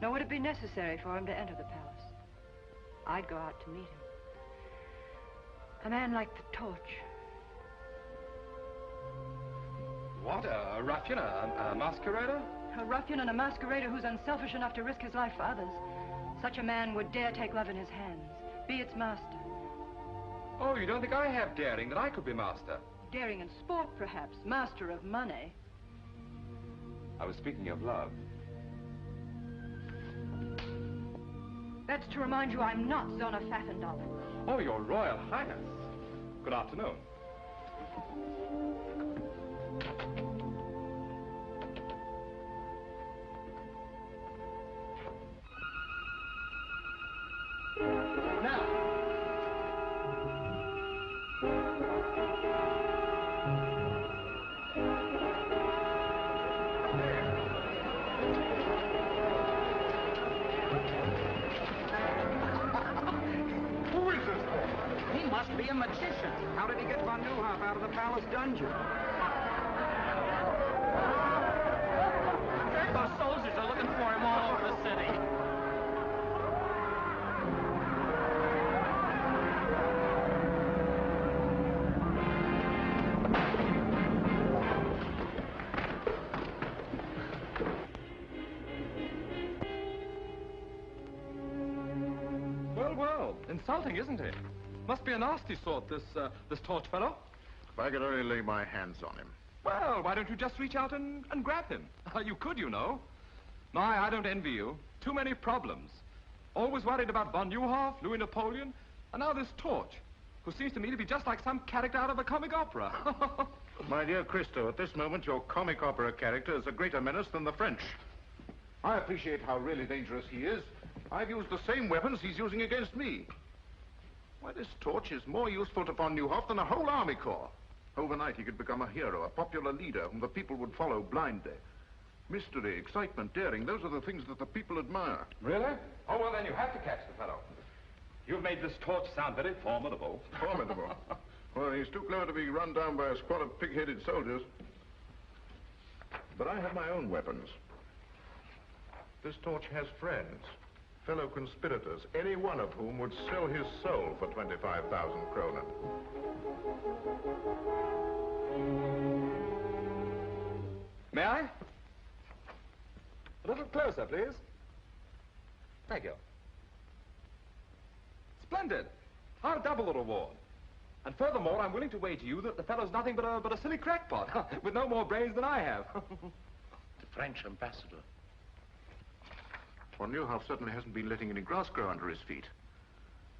nor would it be necessary for him to enter the palace. I'd go out to meet him. A man like the torch. What? A ruffian? A masquerader? A ruffian and a masquerader who's unselfish enough to risk his life for others. Such a man would dare take love in his hands, be its master. Oh, you don't think I have daring, that I could be master? Daring in sport, perhaps. Master of money. I was speaking of love. That's to remind you I'm not Zona Pfaffendaub. Oh, Your Royal Highness. Good afternoon. Be a magician. How did he get von Neuhoff out of the palace dungeon? Those soldiers are looking for him all over the city. Well, well, insulting, isn't it? Must be a nasty sort, this torch fellow. If I could only lay my hands on him. Well, why don't you just reach out and grab him? You could, you know. My, I don't envy you. Too many problems. Always worried about von Neuhoff, Louis Napoleon, and now this torch, who seems to me to be just like some character out of a comic opera. My dear Cristo, at this moment, your comic opera character is a greater menace than the French. I appreciate how really dangerous he is. I've used the same weapons he's using against me. Why, this torch is more useful to von Neuhoff than a whole army corps. Overnight, he could become a hero, a popular leader whom the people would follow blindly. Mystery, excitement, daring, those are the things that the people admire. Really? Oh, well, then you have to catch the fellow. You've made this torch sound very formidable. Formidable? Well, he's too clever to be run down by a squad of pig-headed soldiers. But I have my own weapons. This torch has friends. Fellow conspirators, any one of whom would sell his soul for 25,000 kronen. May I? A little closer, please. Thank you. Splendid. I'll double the reward. And furthermore, I'm willing to wager you that the fellow's nothing but a silly crackpot, with no more brains than I have. The French ambassador. Von Neuhoff certainly hasn't been letting any grass grow under his feet.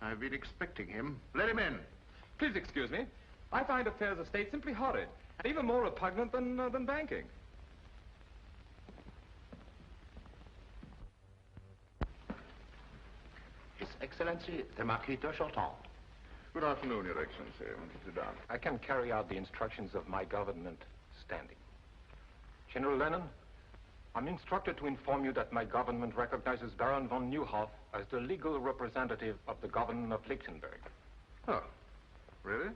I've been expecting him. Let him in. Please excuse me. I find affairs of state simply horrid, and even more repugnant than banking. His Excellency, the Marquis de Chauton. Good afternoon, Your Excellency. Sit down. I can carry out the instructions of my government standing. General Lanen, I'm instructed to inform you that my government recognizes Baron von Neuhoff as the legal representative of the government of Lichtenburg. Oh, really?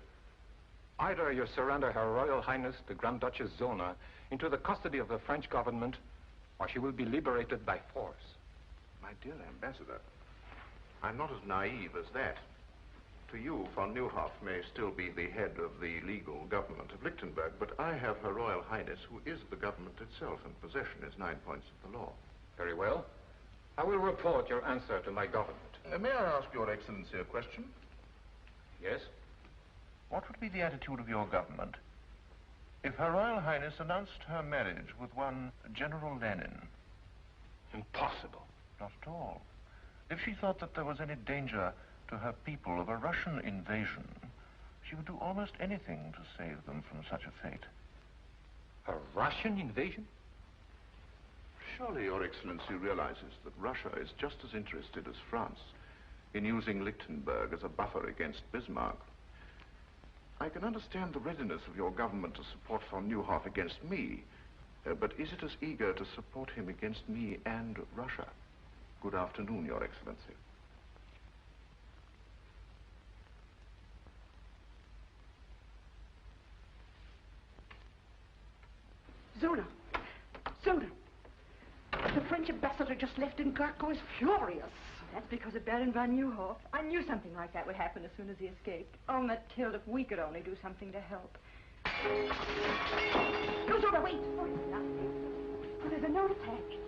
Either you surrender Her Royal Highness, the Grand Duchess Zona, into the custody of the French government, or she will be liberated by force. My dear Ambassador, I'm not as naive as that. To you, von Neuhoff may still be the head of the legal government of Lichtenburg, but I have Her Royal Highness, who is the government itself, and possession is 9 points of the law. Very well. I will report your answer to my government. May I ask Your Excellency a question? Yes? What would be the attitude of your government if Her Royal Highness announced her marriage with one General Lanen? Impossible. Not at all. If she thought that there was any danger to her people of a Russian invasion, she would do almost anything to save them from such a fate. A Russian invasion? Surely Your Excellency realizes that Russia is just as interested as France in using Lichtenburg as a buffer against Bismarck. I can understand the readiness of your government to support von Neuhoff against me, but is it as eager to support him against me and Russia? Good afternoon, Your Excellency. Zona. Zona. The French ambassador just left and Gurko is furious. That's because of Baron von Neuhoff. I knew something like that would happen as soon as he escaped. Oh, Mathilde, if we could only do something to help. No, Zona, wait. Oh, it's nothing. Oh, there's a note attached.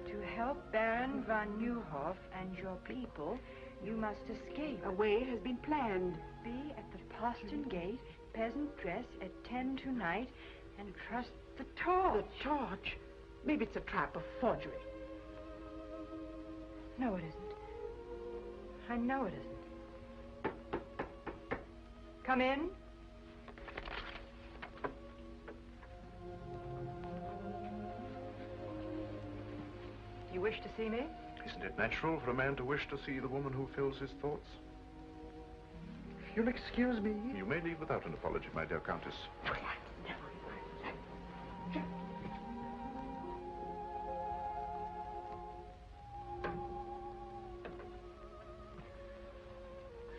To help Baron von Neuhoff and your people, you must escape. A way has been planned. Be at the postern gate, peasant dress, at 10 tonight, and trust the torch. The torch? Maybe it's a trap, a forgery. No, it isn't. I know it isn't. Come in. You wish to see me? Isn't it natural for a man to wish to see the woman who fills his thoughts? If you'll excuse me. You may leave without an apology, my dear Countess.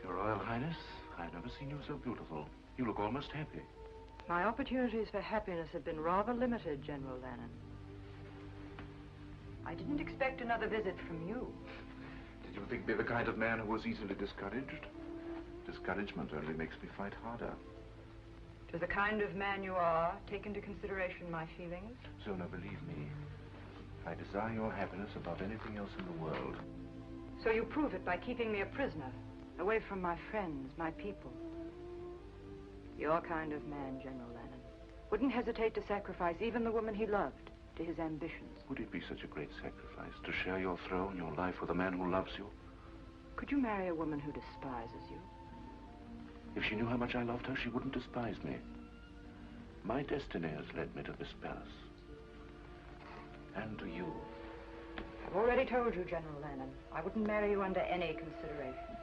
Your Royal Highness, I've never seen you so beautiful. You look almost happy. My opportunities for happiness have been rather limited, General Lanen. I didn't expect another visit from you. Did you think me the kind of man who was easily discouraged? Discouragement only makes me fight harder. To the kind of man you are, take into consideration my feelings. Zona, believe me, I desire your happiness above anything else in the world. So you prove it by keeping me a prisoner, away from my friends, my people. Your kind of man, General Lanen, wouldn't hesitate to sacrifice even the woman he loved to his ambitions. Would it be such a great sacrifice to share your throne, your life with a man who loves you? Could you marry a woman who despises you? If she knew how much I loved her, she wouldn't despise me. My destiny has led me to this palace. And to you. I've already told you, General Lanen, I wouldn't marry you under any consideration.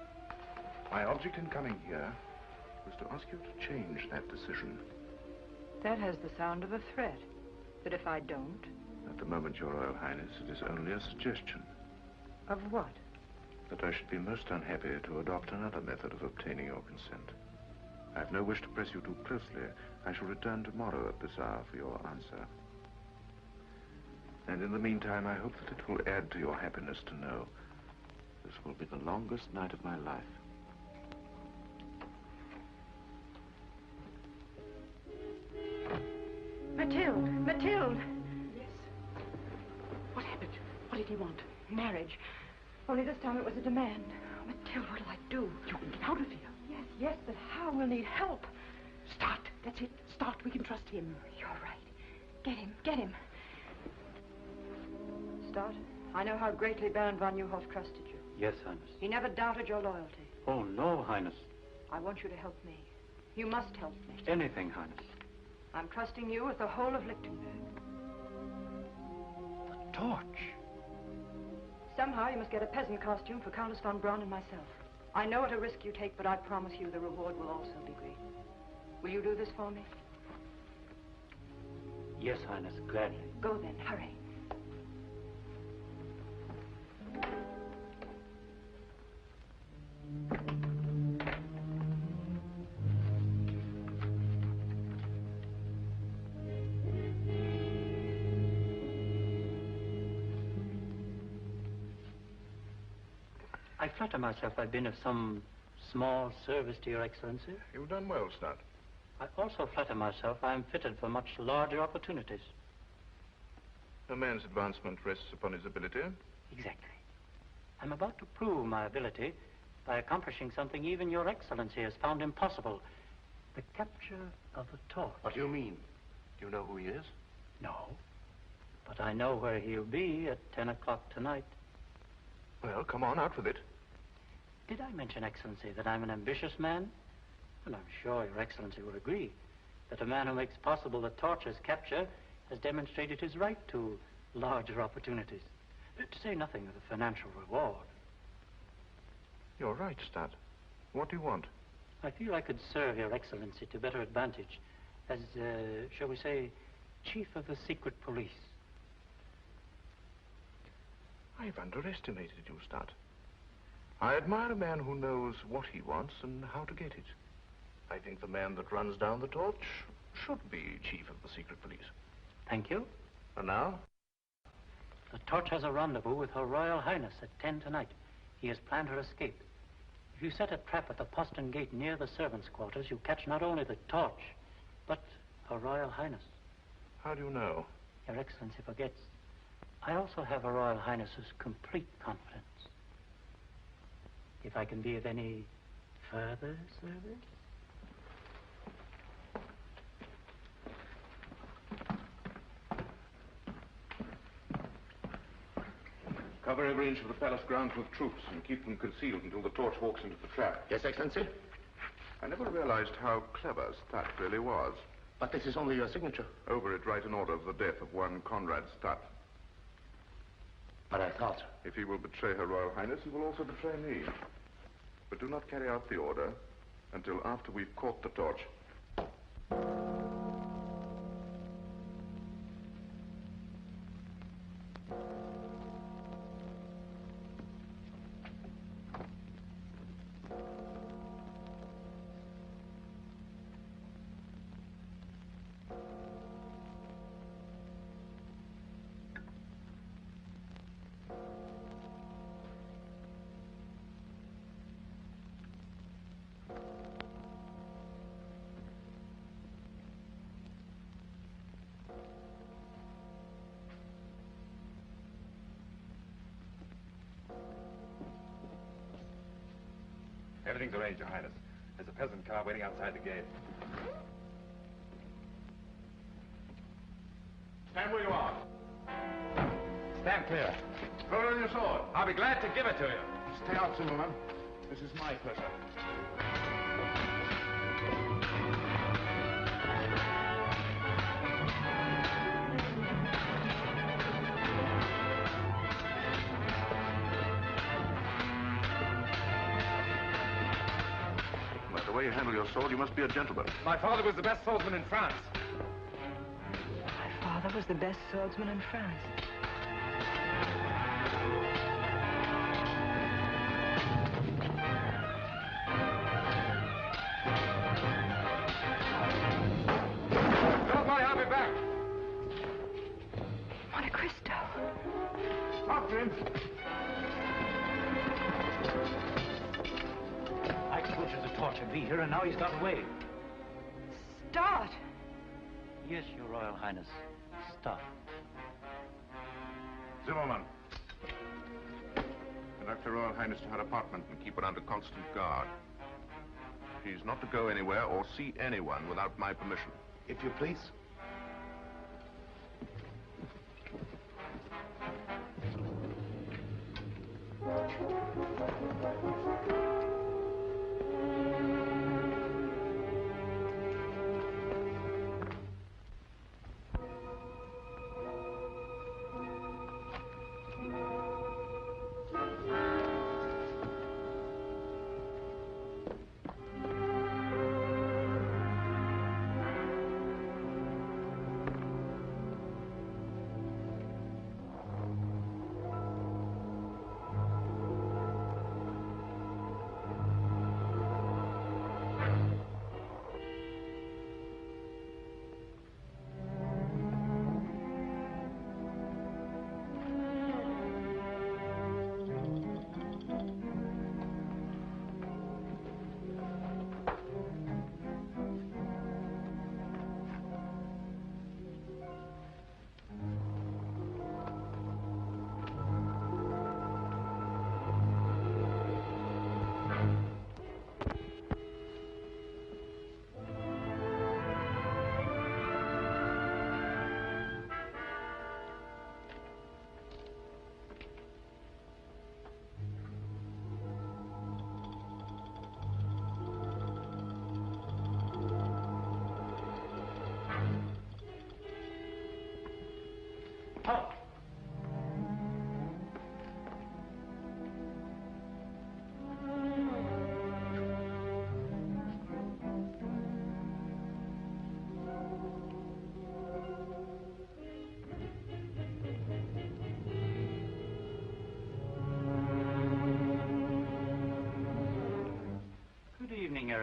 My object in coming here was to ask you to change that decision. That has the sound of a threat. But if I don't? At the moment, Your Royal Highness, it is only a suggestion. Of what? That I should be most unhappy to adopt another method of obtaining your consent. I have no wish to press you too closely. I shall return tomorrow at this hour for your answer. And in the meantime, I hope that it will add to your happiness to know this will be the longest night of my life. Mathilde! Mathilde! Yes? What happened? What did he want? Marriage. Only this time it was a demand. Oh, Mathilde, what'll I do? You can get out of here. Yes, yes, but how? We'll need help. Start. That's it. Start. We can trust him. You're right. Get him. Get him. Start. I know how greatly Baron von Neuhoff trusted you. Yes, Highness. He never doubted your loyalty. Oh, no, Highness. I want you to help me. You must help me. Anything, Highness. I'm trusting you with the whole of Lichtenburg. The torch. Somehow you must get a peasant costume for Countess von Braun and myself. I know what a risk you take, but I promise you the reward will also be great. Will you do this for me? Yes, Highness, gladly. Go then, hurry. I flatter myself I've been of some small service to Your Excellency. You've done well, Stout. I also flatter myself I am fitted for much larger opportunities. A man's advancement rests upon his ability. Exactly. I'm about to prove my ability by accomplishing something even Your Excellency has found impossible. The capture of the torch. What do you mean? Do you know who he is? No. But I know where he'll be at 10 o'clock tonight. Well, come on, out with it. Did I mention, Excellency, that I'm an ambitious man? Well, I'm sure Your Excellency will agree that a man who makes possible the torch's capture has demonstrated his right to larger opportunities. To say nothing of the financial reward. You're right, Stud. What do you want? I feel I could serve Your Excellency to better advantage as, shall we say, Chief of the Secret Police. I've underestimated you, Stud. I admire a man who knows what he wants and how to get it. I think the man that runs down the torch should be Chief of the Secret Police. Thank you. And now? The torch has a rendezvous with Her Royal Highness at 10 tonight. He has planned her escape. If you set a trap at the postern gate near the servants' quarters, you catch not only the torch, but Her Royal Highness. How do you know? Your Excellency forgets. I also have Her Royal Highness's complete confidence. If I can be of any further service? Cover every inch of the palace grounds with troops and keep them concealed until the torch walks into the trap. Yes, Excellency? I never realized how clever Stat really was. But this is only your signature. Over it, write an order of the death of one Conrad Stat. But I thought... If he will betray Her Royal Highness, he will also betray me. But do not carry out the order until after we've caught the torch. Everything's arranged, Your Highness. There's a peasant car waiting outside the gate. Stand where you are. Stand clear. Throw down your sword. I'll be glad to give it to you. Stay out, Zimmerman. This is my pleasure. By the way you handle your sword, you must be a gentleman. My father was the best swordsman in France. My father was the best swordsman in France. Don't worry, I'll be back. Monte Cristo. After him. I told you the torch would be here, and now he's got away. Start! Yes, Your Royal Highness. Start. Zimmerman. Conduct Her Royal Highness to her apartment and keep her under constant guard. She's not to go anywhere or see anyone without my permission. If you please.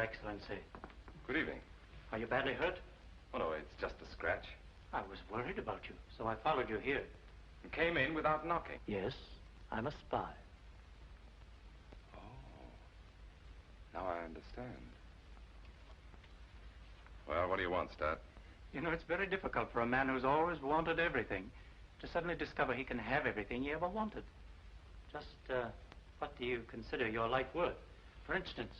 Excellency. Good evening. Are you badly hurt? Oh, no, it's just a scratch. I was worried about you, so I followed you here. You came in without knocking. Yes, I'm a spy. Now I understand. Well, what do you want, Stat? You know, it's very difficult for a man who's always wanted everything to suddenly discover he can have everything he ever wanted. Just, what do you consider your life worth? For instance,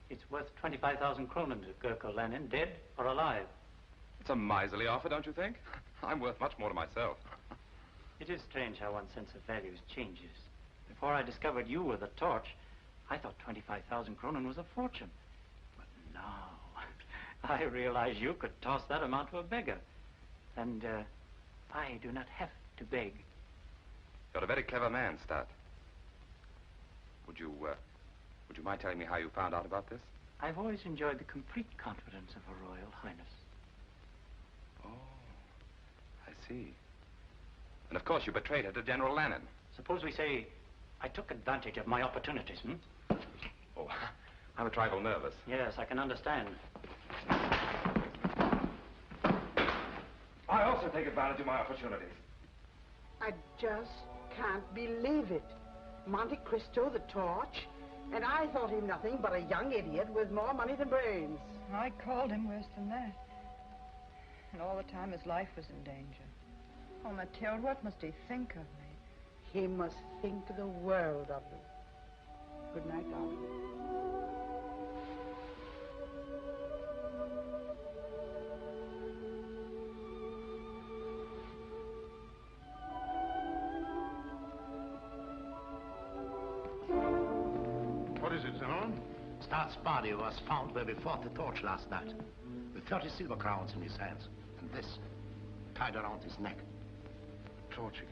it's worth 25,000 kronen to Gurko Lanen, dead or alive. It's a miserly offer, don't you think? I'm worth much more to myself. It is strange how one's sense of values changes. Before I discovered you were the torch, I thought 25,000 kronen was a fortune. But now, I realize you could toss that amount to a beggar. And, I do not have to beg. You're a very clever man, Stat. Would you mind telling me how you found out about this? I've always enjoyed the complete confidence of Her Royal Highness. Oh, I see. And of course you betrayed her to General Lanen. Suppose we say I took advantage of my opportunities, Oh, I'm a trifle nervous. Yes, I can understand. I also take advantage of my opportunities. I just can't believe it. Monte Cristo, the torch, and I thought him nothing but a young idiot with more money than brains. I called him worse than that. And all the time his life was in danger. Oh, Mathilde, what must he think of me? He must think the world of me. Good night, darling. What is it, Zona? Start's body was found where we fought the torch last night, with 30 silver crowns in his hands, and this tied around his neck. Torch again.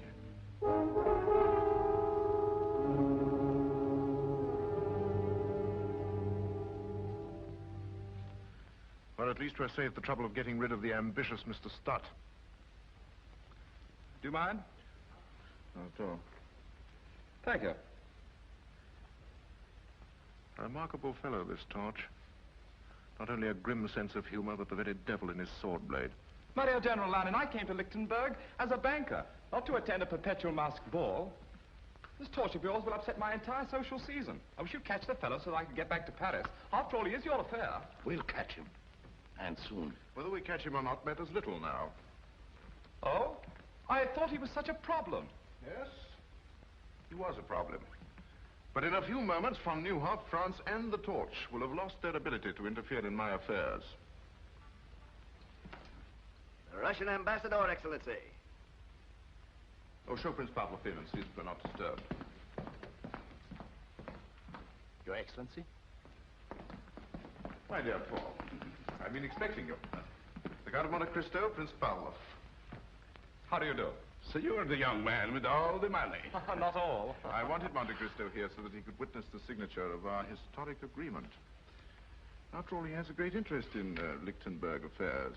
Well, at least we're saved the trouble of getting rid of the ambitious Mr. Stutt. Do you mind? Not at all. Thank you. A remarkable fellow, this Torch. Not only a grim sense of humor, but the very devil in his sword blade. My dear General Lanen, I came to Lichtenburg as a banker, not to attend a perpetual masked ball. This torch of yours will upset my entire social season. I wish you'd catch the fellow so that I could get back to Paris. After all, he is your affair. We'll catch him. And soon. Whether we catch him or not matters little now. Oh? I thought he was such a problem. Yes, he was a problem. But in a few moments, von Neuhoff, France, and the Torch will have lost their ability to interfere in my affairs. The Russian ambassador, Excellency. Oh, show Prince Pavlov in and see that we're not disturbed. Your Excellency? My dear Paul, I've been expecting you. The Count of Monte Cristo, Prince Pavlov. How do you do? So you're the young man with all the money. Not all. I wanted Monte Cristo here so that he could witness the signature of our historic agreement. After all, he has a great interest in Lichtenburg affairs.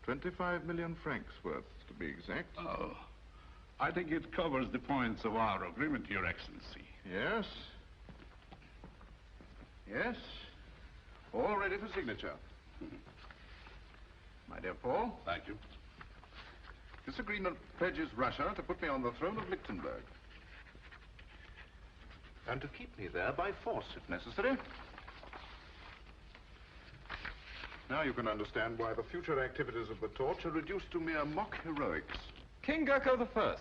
25 million francs worth, to be exact. Oh, I think it covers the points of our agreement, Your Excellency. Yes. Yes. All ready for signature. My dear Paul. Thank you. This agreement pledges Russia to put me on the throne of Lichtenburg. And to keep me there by force, if necessary. Now you can understand why the future activities of the Torch are reduced to mere mock heroics. King Gurko I.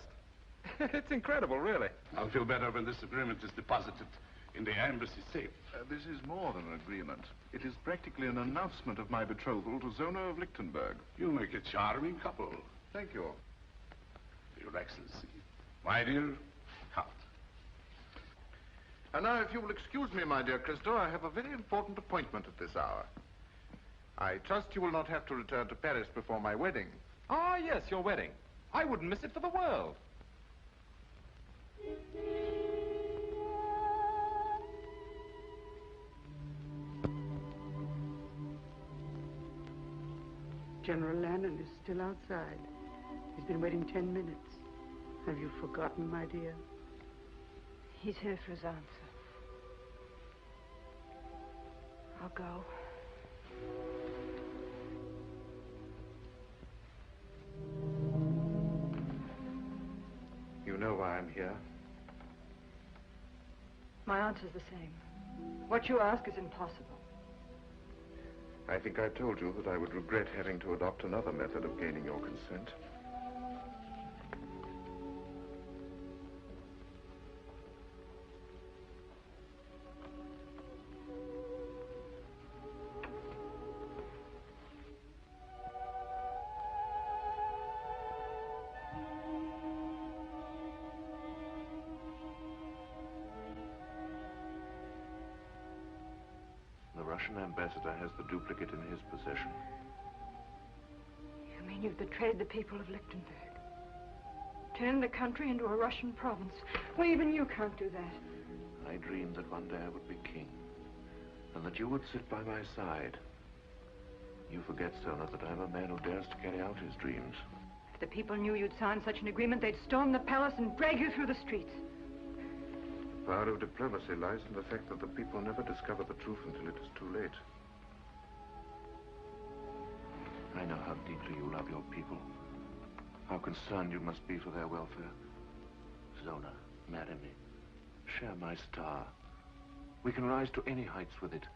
It's incredible, really. I'll feel better when this agreement is deposited in the embassy safe. This is more than an agreement. It is practically an announcement of my betrothal to Zona of Lichtenburg. You make a charming couple. Thank you. Your Excellency, my dear Count. And now, if you will excuse me, my dear Cristo, I have a very important appointment at this hour. I trust you will not have to return to Paris before my wedding. Ah, yes, your wedding. I wouldn't miss it for the world. General Lanen is still outside. He's been waiting 10 minutes. Have you forgotten, my dear? He's here for his answer. I'll go. You know why I'm here? My answer's the same. What you ask is impossible. I think I told you that I would regret having to adopt another method of gaining your consent. The Russian ambassador has the duplicate in his possession. You mean you've betrayed the people of Lichtenburg? Turned the country into a Russian province? Well, even you can't do that. I dreamed that one day I would be king, and that you would sit by my side. You forget, Zona, that I'm a man who dares to carry out his dreams. If the people knew you'd signed such an agreement, they'd storm the palace and drag you through the streets. The power of diplomacy lies in the fact that the people never discover the truth until it is too late. I know how deeply you love your people, how concerned you must be for their welfare. Zona, marry me. Share my star. We can rise to any heights with it,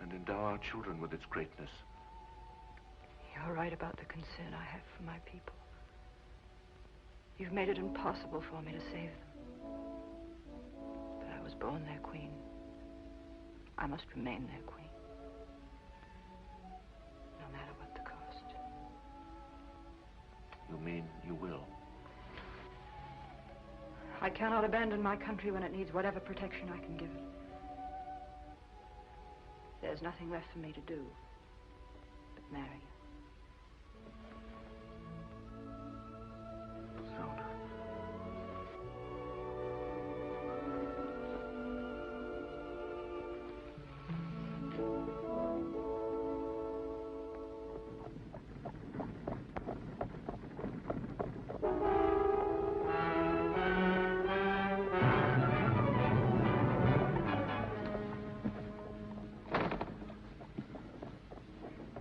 and endow our children with its greatness. You're right about the concern I have for my people. You've made it impossible for me to save them. I was born their queen. I must remain their queen. No matter what the cost. You mean you will? I cannot abandon my country when it needs whatever protection I can give it. There's nothing left for me to do but marry you.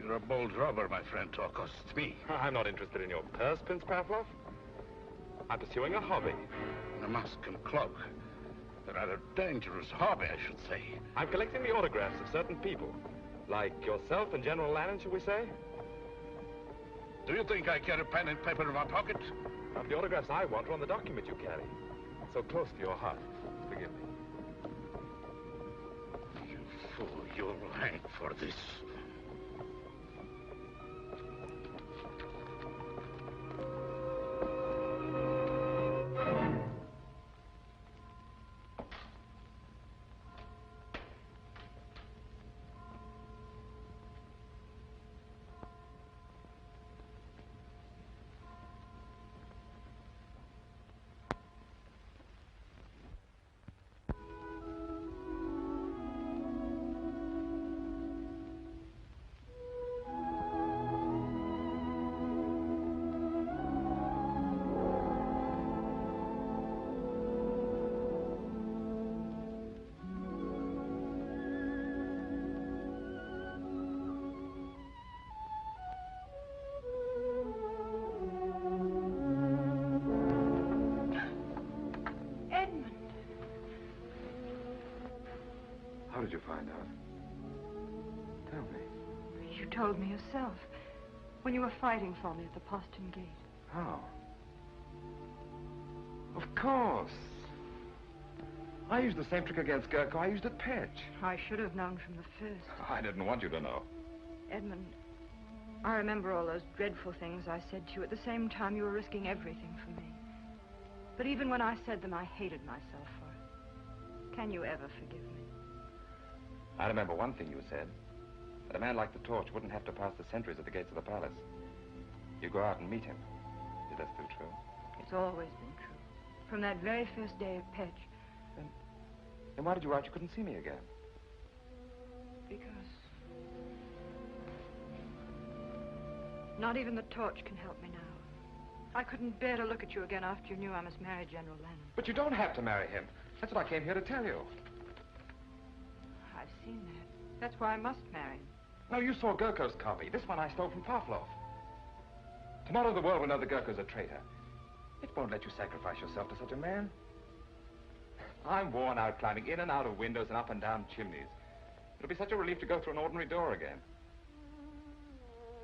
You're a bold robber, my friend, to accost me. I'm not interested in your purse, Prince Pavlov. I'm pursuing a hobby. A mask and cloak. A rather dangerous hobby, I should say. I'm collecting the autographs of certain people. Like yourself and General Lanen, shall we say? Do you think I carry pen and paper in my pocket? The autographs I want are on the document you carry. So close to your heart. Forgive me. You fool, you'll hang for this. How did you find out? Tell me. You told me yourself. When you were fighting for me at the postern gate. How? Of course. I used the same trick against Gurko I used at Petch. I should have known from the first. I didn't want you to know. Edmund, I remember all those dreadful things I said to you. At the same time, you were risking everything for me. But even when I said them, I hated myself for it. Can you ever forgive me? I remember one thing you said. That a man like the Torch wouldn't have to pass the sentries at the gates of the palace. You go out and meet him. Is that still true? It's always been true. From that very first day at Petch. Then why did you write you couldn't see me again? Because... not even the Torch can help me now. I couldn't bear to look at you again after you knew I must marry General Lanen. But you don't have to marry him. That's what I came here to tell you. I've seen that. That's why I must marry him. No, you saw Gurko's copy. This one I stole from Pavlov. Tomorrow the world will know that Gurko's a traitor. It won't let you sacrifice yourself to such a man. I'm worn out climbing in and out of windows and up and down chimneys. It'll be such a relief to go through an ordinary door again.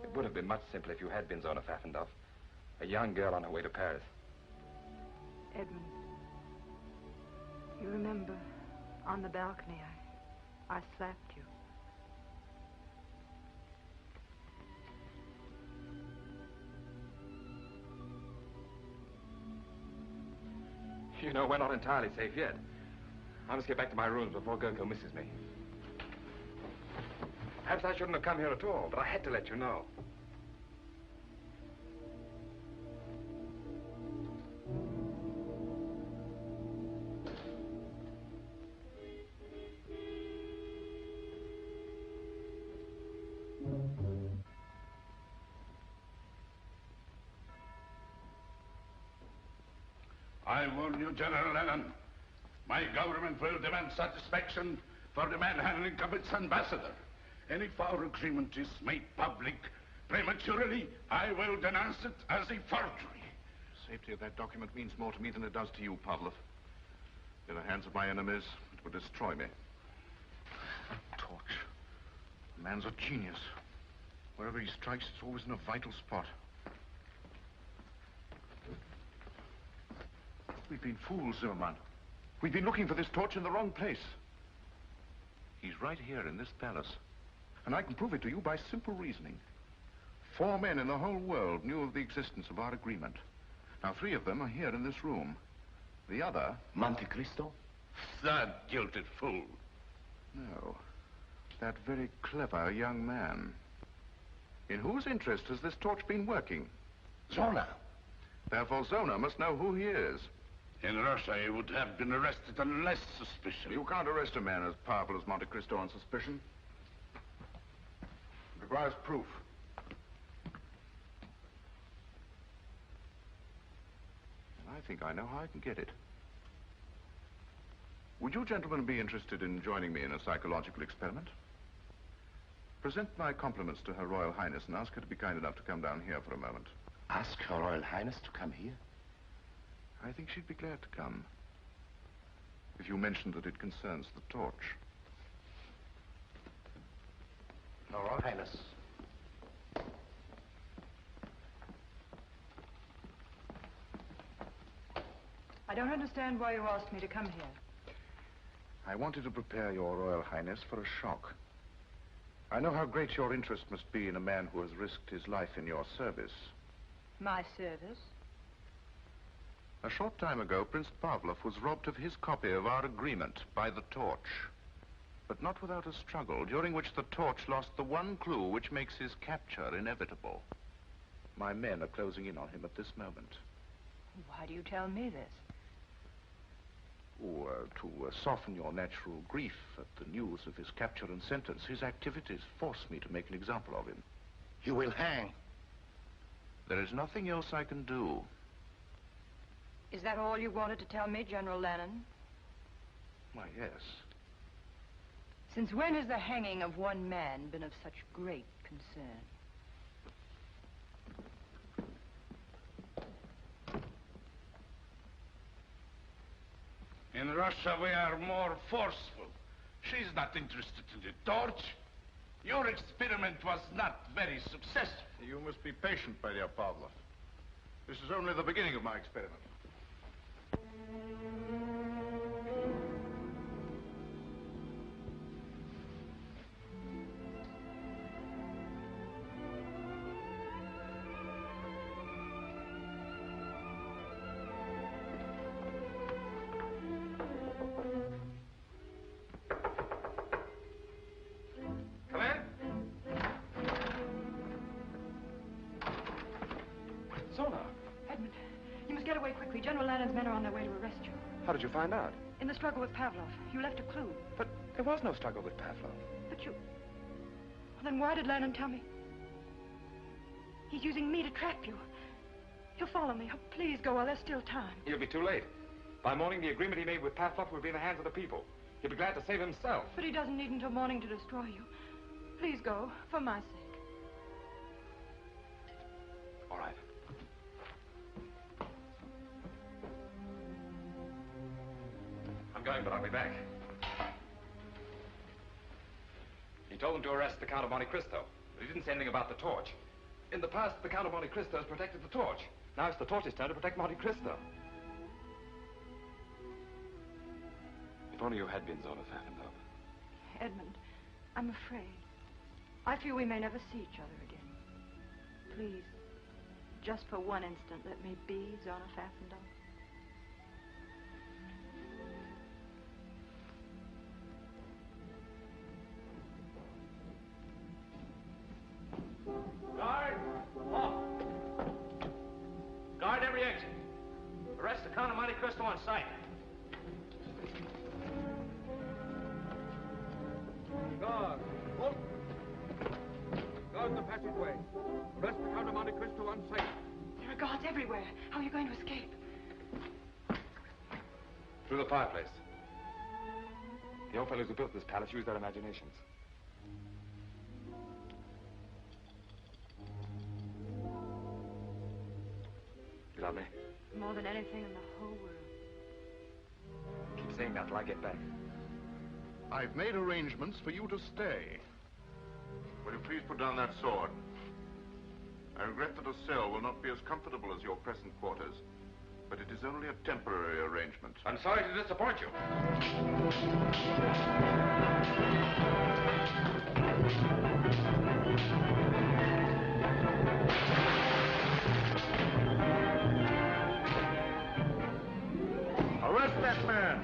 It would have been much simpler if you had been Zona Pfaffendorf, a young girl on her way to Paris. Edmund, you remember, on the balcony, I slapped you. You know, we're not entirely safe yet. I must get back to my rooms before Gurko misses me. Perhaps I shouldn't have come here at all, but I had to let you know. I warn you, General Lanen, my government will demand satisfaction for the manhandling of its ambassador. And if our agreement is made public prematurely, I will denounce it as a forgery. Safety of that document means more to me than it does to you, Pavlov. In the hands of my enemies, it would destroy me. Torch. The man's a genius. Wherever he strikes, it's always in a vital spot. We've been fools, Zimmerman. We've been looking for this torch in the wrong place. He's right here in this palace. And I can prove it to you by simple reasoning. 4 men in the whole world knew of the existence of our agreement. Now, 3 of them are here in this room. The other... Monte Cristo? That gilded fool. No. That very clever young man. In whose interest has this torch been working? Zona. Therefore, Zona must know who he is. In Russia, he would have been arrested on less suspicion. You can't arrest a man as powerful as Monte Cristo on suspicion. It requires proof. And I think I know how I can get it. Would you gentlemen be interested in joining me in a psychological experiment? Present my compliments to Her Royal Highness and ask her to be kind enough to come down here for a moment. Ask Her Royal Highness to come here? I think she'd be glad to come. If you mentioned that it concerns the torch. Her Royal Highness. I don't understand why you asked me to come here. I wanted to prepare your Royal Highness for a shock. I know how great your interest must be in a man who has risked his life in your service. My service? A short time ago, Prince Pavlov was robbed of his copy of our agreement by the torch. But not without a struggle, during which the torch lost the one clue which makes his capture inevitable. My men are closing in on him at this moment. Why do you tell me this? To soften your natural grief at the news of his capture and sentence, his activities force me to make an example of him. You will hang. There is nothing else I can do. Is that all you wanted to tell me, General Lanen? Why, yes. Since when has the hanging of one man been of such great concern? In Russia, we are more forceful. She's not interested in the torch. Your experiment was not very successful. You must be patient, my dear Pavlov. This is only the beginning of my experiment. General Lanen's men are on their way to arrest you. How did you find out? In the struggle with Pavlov. You left a clue. But there was no struggle with Pavlov. But you... Well, then why did Lanen tell me? He's using me to trap you. He'll follow me. Oh, please go while there's still time. He'll be too late. By morning, the agreement he made with Pavlov will be in the hands of the people. He'll be glad to save himself. But he doesn't need until morning to destroy you. Please go, for my sake. All right. I'm going, but I'll be back. He told them to arrest the Count of Monte Cristo, but he didn't say anything about the torch. In the past, the Count of Monte Cristo has protected the torch. Now it's the torch's turn to protect Monte Cristo. If only you had been Zona Pfaffendahl. Edmund, I'm afraid. I fear we may never see each other again. Please, just for one instant, let me be Zona Pfaffendahl. Guard! Off! Guard every exit. Arrest the Count of Monte Cristo on sight. Guard! Halt! Guard the passageway. Arrest the Count of Monte Cristo on sight. There are guards everywhere. How are you going to escape? Through the fireplace. The old fellows who built this palace used their imaginations. You love me? More than anything in the whole world. Keep saying that till I get back. I've made arrangements for you to stay. Will you please put down that sword? I regret that a cell will not be as comfortable as your present quarters, but it is only a temporary arrangement. I'm sorry to disappoint you. Arrest that man!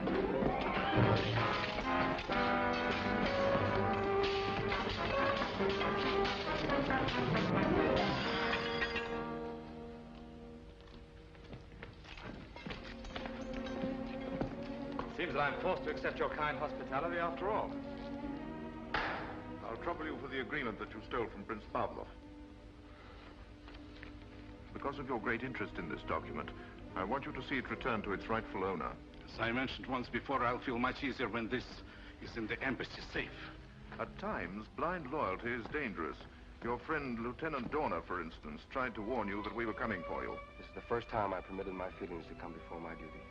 Seems that I'm forced to accept your kind hospitality after all. I'll trouble you for the agreement that you stole from Prince Pavlov. Because of your great interest in this document, I want you to see it returned to its rightful owner. As I mentioned once before, I'll feel much easier when this is in the embassy safe. At times, blind loyalty is dangerous. Your friend, Lieutenant Dorner, for instance, tried to warn you that we were coming for you. This is the first time I permitted my feelings to come before my duty.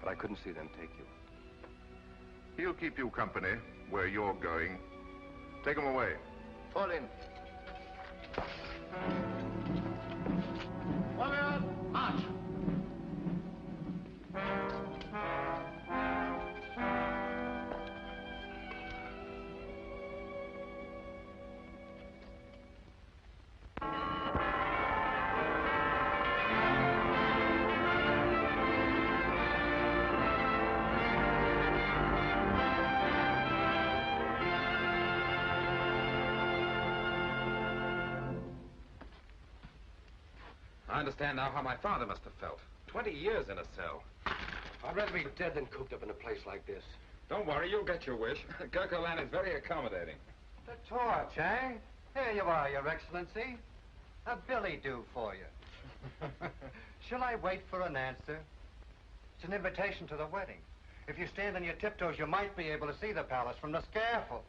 But I couldn't see them take you. He'll keep you company where you're going. Take him away. Fall in. Warrior, march! I understand now how my father must have felt. 20 years in a cell. I'd rather be dead than cooped up in a place like this. Don't worry, you'll get your wish. Gurko Lanen is very accommodating. The torch, eh? Here you are, Your Excellency. A billy due for you. Shall I wait for an answer? It's an invitation to the wedding. If you stand on your tiptoes, you might be able to see the palace from the scaffold.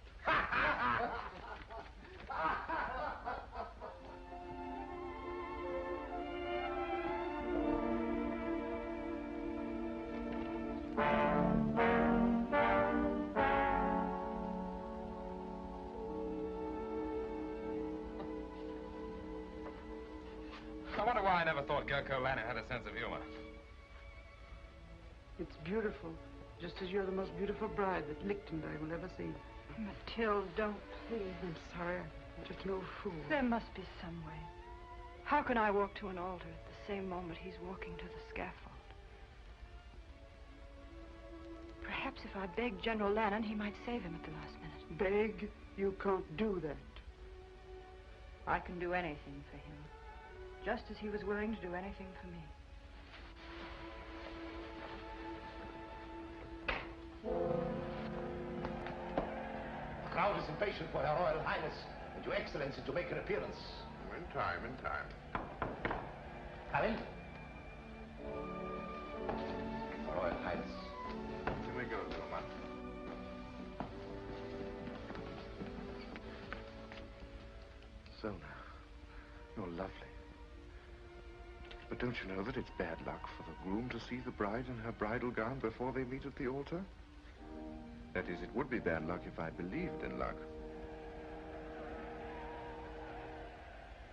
I wonder why I never thought Gurko Lanen had a sense of humor. It's beautiful, just as you're the most beautiful bride that Lichtenburg will ever see. Mathilde, don't, please. I'm sorry, I'm just no fool. There must be some way. How can I walk to an altar at the same moment he's walking to the scaffold? Perhaps if I begged General Lanen, he might save him at the last minute. Beg? You can't do that. I can do anything for him, just as he was willing to do anything for me. The crowd is impatient for Her Royal Highness and Your Excellency to make her appearance. In time, in time. Come in. Her Royal Highness. Here we go, Zuma. lovely. But don't you know that it's bad luck for the groom to see the bride in her bridal gown before they meet at the altar? That is, it would be bad luck if I believed in luck.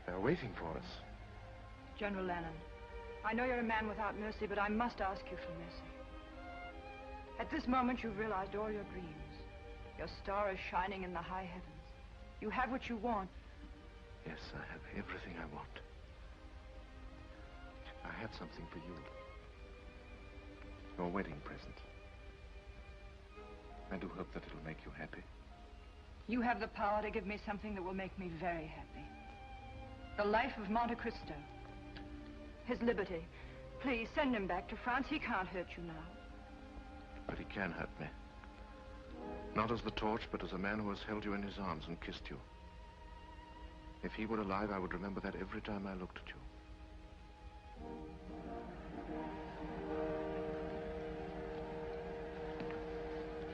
They're waiting for us. General Lanen, I know you're a man without mercy, but I must ask you for mercy. At this moment, you've realized all your dreams. Your star is shining in the high heavens. You have what you want. Yes, I have everything I want. I have something for you. Your wedding present. I do hope that it'll make you happy. You have the power to give me something that will make me very happy. The life of Monte Cristo. His liberty. Please, send him back to France. He can't hurt you now. But he can hurt me. Not as the torch, but as a man who has held you in his arms and kissed you. If he were alive, I would remember that every time I looked at you.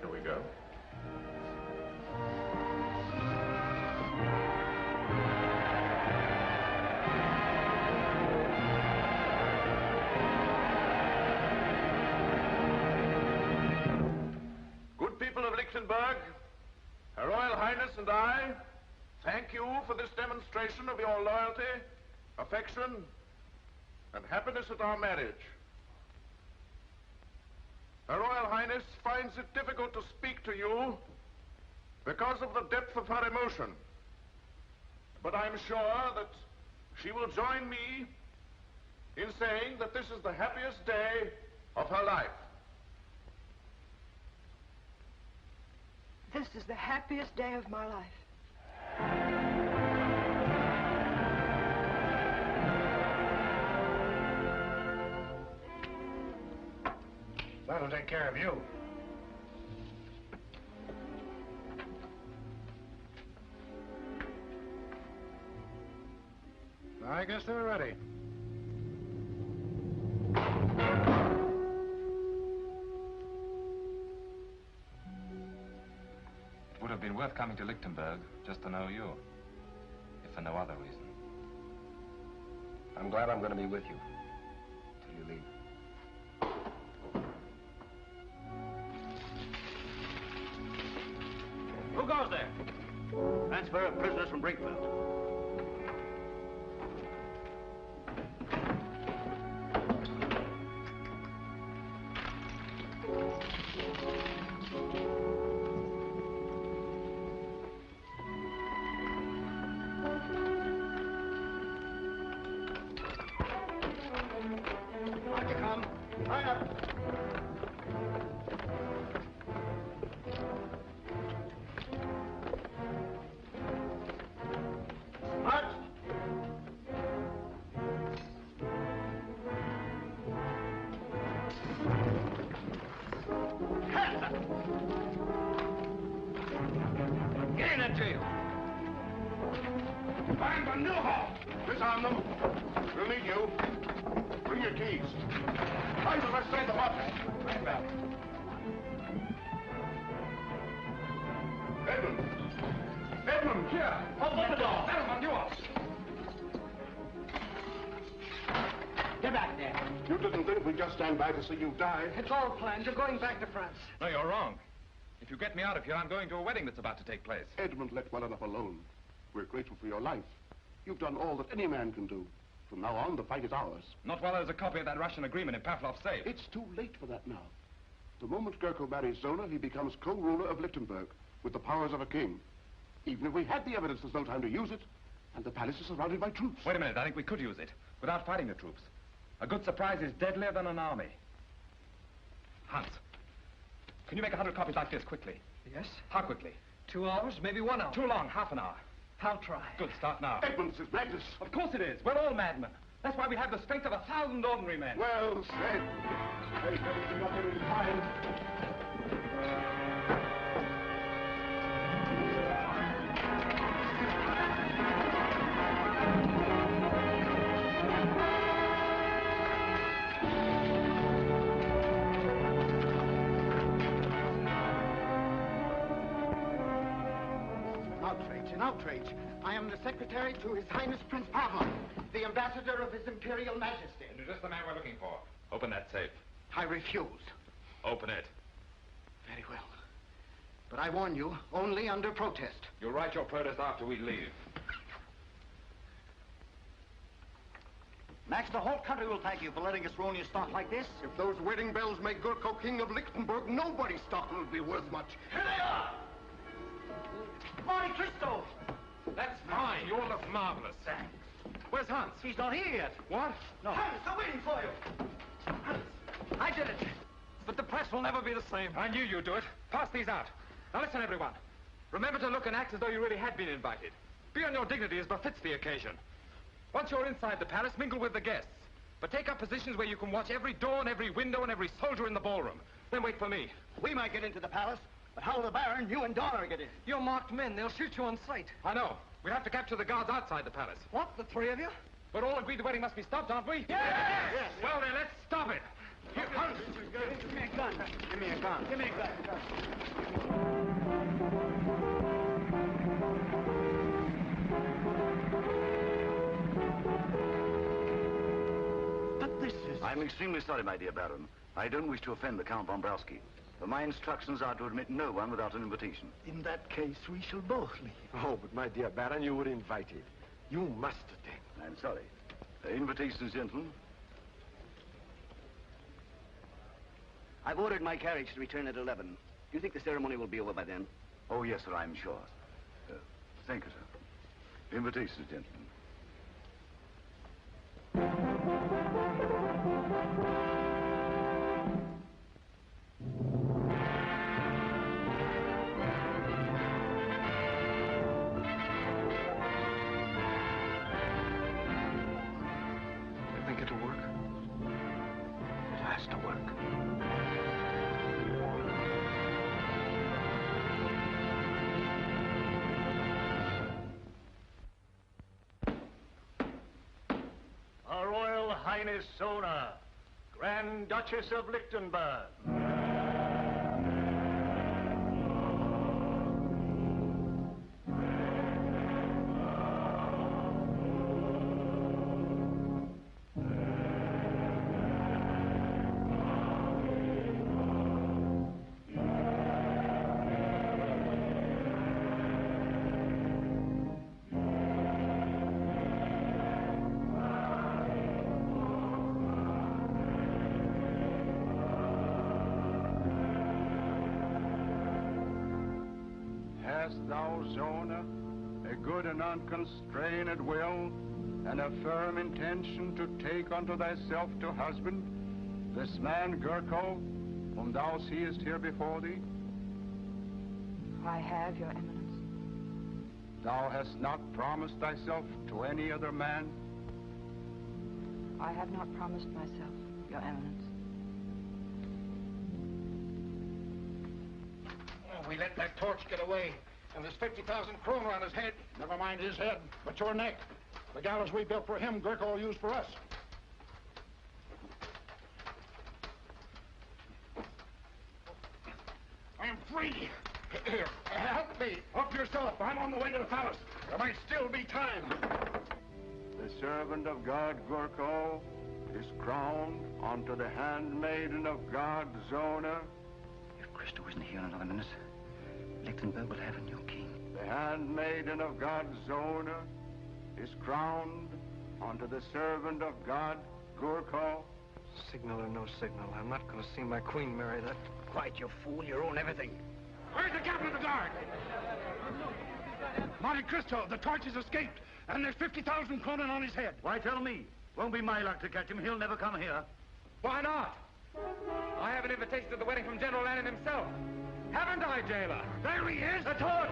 Shall we go? Good people of Lichtenburg, Her Royal Highness and I thank you for this demonstration of your loyalty, affection, and happiness at our marriage. Her Royal Highness finds it difficult to speak to you because of the depth of her emotion. But I'm sure that she will join me in saying that this is the happiest day of her life. This is the happiest day of my life. That'll take care of you. I guess they're ready. It would have been worth coming to Lichtenburg just to know you, if for no other reason. I'm glad I'm going to be with you till you leave. Who goes there? Transfer of prisoners from Brinkfield. On you come. Line up. March. Hands up. Get in that jail. Find the new hall. Disarm them. We'll need you. Bring your keys. Find the rest of the box. Right back. Edmund! Edmund, here! Open the door. Gentlemen, you are. Get back there. You didn't think we'd just stand by to see you die? It's all planned. You're going back to France. No, you're wrong. If you get me out of here, I'm going to a wedding that's about to take place. Edmund, let well enough alone. We're grateful for your life. You've done all that any man can do. From now on, the fight is ours. Not while there's a copy of that Russian agreement in Pavlov's safe. It's too late for that now. The moment Gurko marries Zona, he becomes co-ruler of Lichtenburg with the powers of a king. Even if we had the evidence, there's no time to use it, and the palace is surrounded by troops. Wait a minute, I think we could use it without fighting the troops. A good surprise is deadlier than an army. Hans, can you make 100 copies like this quickly? Yes? How quickly? 2 hours, maybe 1 hour. Too long, half an hour. I'll try. Good, start now. Edmund, this is madness. Of course it is. We're all madmen. That's why we have the strength of 1,000 ordinary men. Well said. There's everything up there in time. Out, Trey. It's an outrage. I am the secretary to His Highness Prince Pavel, the ambassador of His Imperial Majesty. You're just the man we're looking for. Open that safe. I refuse. Open it. Very well. But I warn you, only under protest. You'll write your protest after we leave. Max, the whole country will thank you for letting us ruin your stock like this. If those wedding bells make Gurko king of Lichtenburg, nobody's stock will be worth much. Here they are! Monte Cristo! That's fine. You all look marvelous. Thanks. Where's Hans? He's not here yet. What? No. Hans, I'm waiting for you. Hans, I did it. But the press will never be the same. I knew you'd do it. Pass these out. Now listen, everyone. Remember to look and act as though you really had been invited. Be on your dignity as befits the occasion. Once you're inside the palace, mingle with the guests. But take up positions where you can watch every door and every window and every soldier in the ballroom. Then wait for me. We might get into the palace, but how will the Baron, you and Donna get in? You're marked men. They'll shoot you on sight. I know. We'll have to capture the guards outside the palace. What, the three of you? We're all agreed the wedding must be stopped, aren't we? Yes! Yes! Well, then, let's stop it. Here, Hans. Give me a gun. Give me a gun. Give me a gun. But this is... I'm extremely sorry, my dear Baron. I don't wish to offend the Count von Browski. But my instructions are to admit no one without an invitation. In that case, we shall both leave. Oh, but my dear Baron, you were invited. You must attend. I'm sorry. Invitations, gentlemen. I've ordered my carriage to return at 11. Do you think the ceremony will be over by then? Oh, yes, sir, I'm sure. Thank you, sir. Invitations, gentlemen. You think it'll work? It has to work. Her Royal Highness Zona, Grand Duchess of Lichtenburg. Hast thou, Zona, a good and unconstrained will, and a firm intention to take unto thyself to husband this man Gurko, whom thou seest here before thee? I have, Your Eminence. Thou hast not promised thyself to any other man? I have not promised myself, Your Eminence. Oh, we let that torch get away. And there's 50,000 kroner on his head. Never mind his head, but your neck. The gallows we built for him, Gurko will use for us. I am free. Here, help me. Help yourself. I'm on the way to the palace. There might still be time. The servant of God, Gurko, is crowned unto the handmaiden of God, Zona. If Cristo isn't here in another minute, Lichtenburg will have a new king. The handmaiden of God, Zona, is crowned unto the servant of God, Gurko. Signal or no signal, I'm not going to see my queen marry that. Quiet, you fool. You ruin everything. Where's the captain of the guard? Monte Cristo, the torch has escaped, and there's 50,000 kroner on his head. Why, tell me. Won't be my luck to catch him. He'll never come here. Why not? I have an invitation to the wedding from General Lanen himself. Haven't I, jailer? There he is! The torch!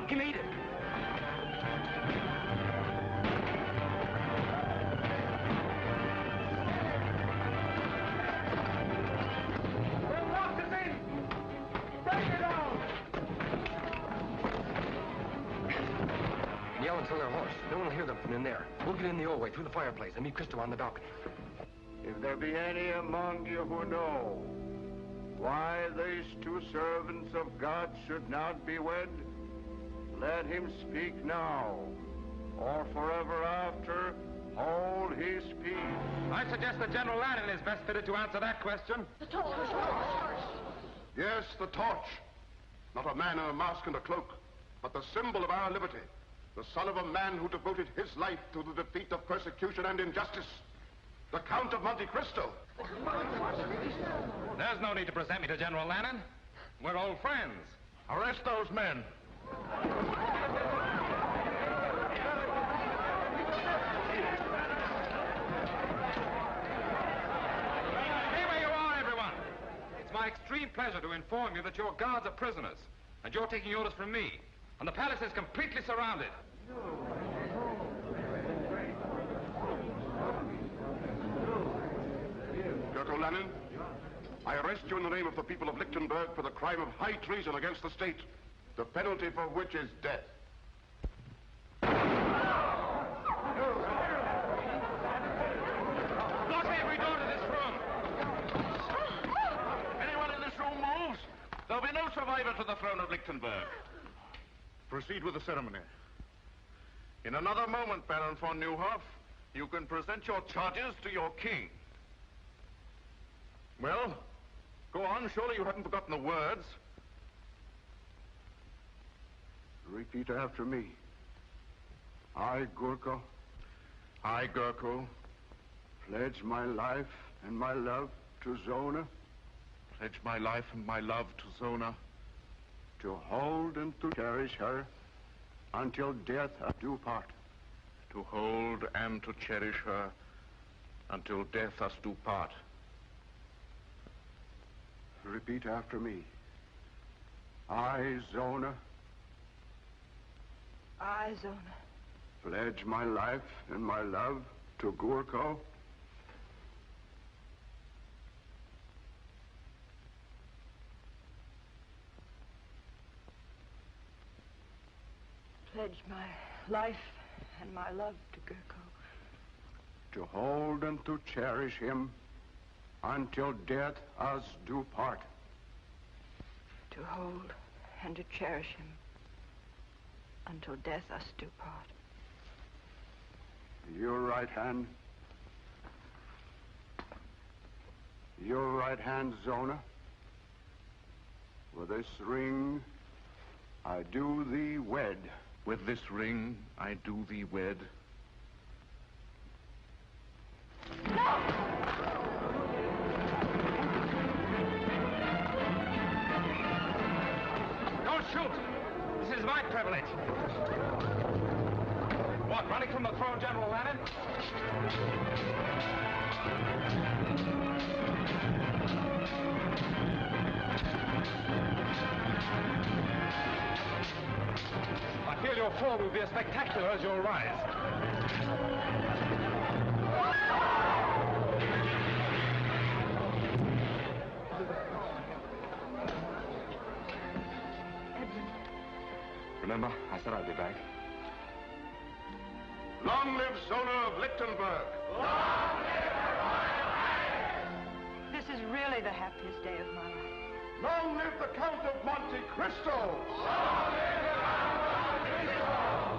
He made it. yell until they're hoarse. No one will hear them from in there. We'll get in the old way, through the fireplace, and meet Cristo on the balcony. If there be any among you who know why these two servants of God should not be wed, let him speak now, or forever after hold his peace. I suggest that General Lanen is best fitted to answer that question. The torch! Yes, the torch. Not a man in a mask and a cloak, but the symbol of our liberty. The son of a man who devoted his life to the defeat of persecution and injustice. The Count of Monte Cristo. There's no need to present me to General Lanen. We're old friends. Arrest those men. Stay where you are, everyone. It's my extreme pleasure to inform you that your guards are prisoners, and you're taking orders from me. And the palace is completely surrounded. Gurko Lanen, I arrest you in the name of the people of Lichtenburg for the crime of high treason against the state, the penalty for which is death. Lock every door to this room. Anyone in this room moves, there'll be no survivor to the throne of Lichtenburg. Proceed with the ceremony. In another moment, Baron von Neuhoff, you can present your charges to your king. Well, go on. Surely you haven't forgotten the words. Repeat after me. I, Gurko, pledge my life and my love to Zona. Pledge my life and my love to Zona. To hold and to cherish her until death us do part. To hold and to cherish her until death us do part. Repeat after me. I, Zona, pledge my life and my love to Gurko. Pledge my life and my love to Gurko. To hold and to cherish him until death us do part. To hold and to cherish him until death us do part. Your right hand. Your right hand, Zona. With this ring, I do thee wed. With this ring, I do thee wed. Don't shoot! This is my privilege. What, running from the throne, General Lanen? I feel your fall will be as spectacular as your rise. Remember, I said I'd be back. Long live Zona of Lichtenburg! Long live her Royal Highness! This is really the happiest day of my life. Long live the Count of Monte Cristo! Long live the Count of Monte Cristo!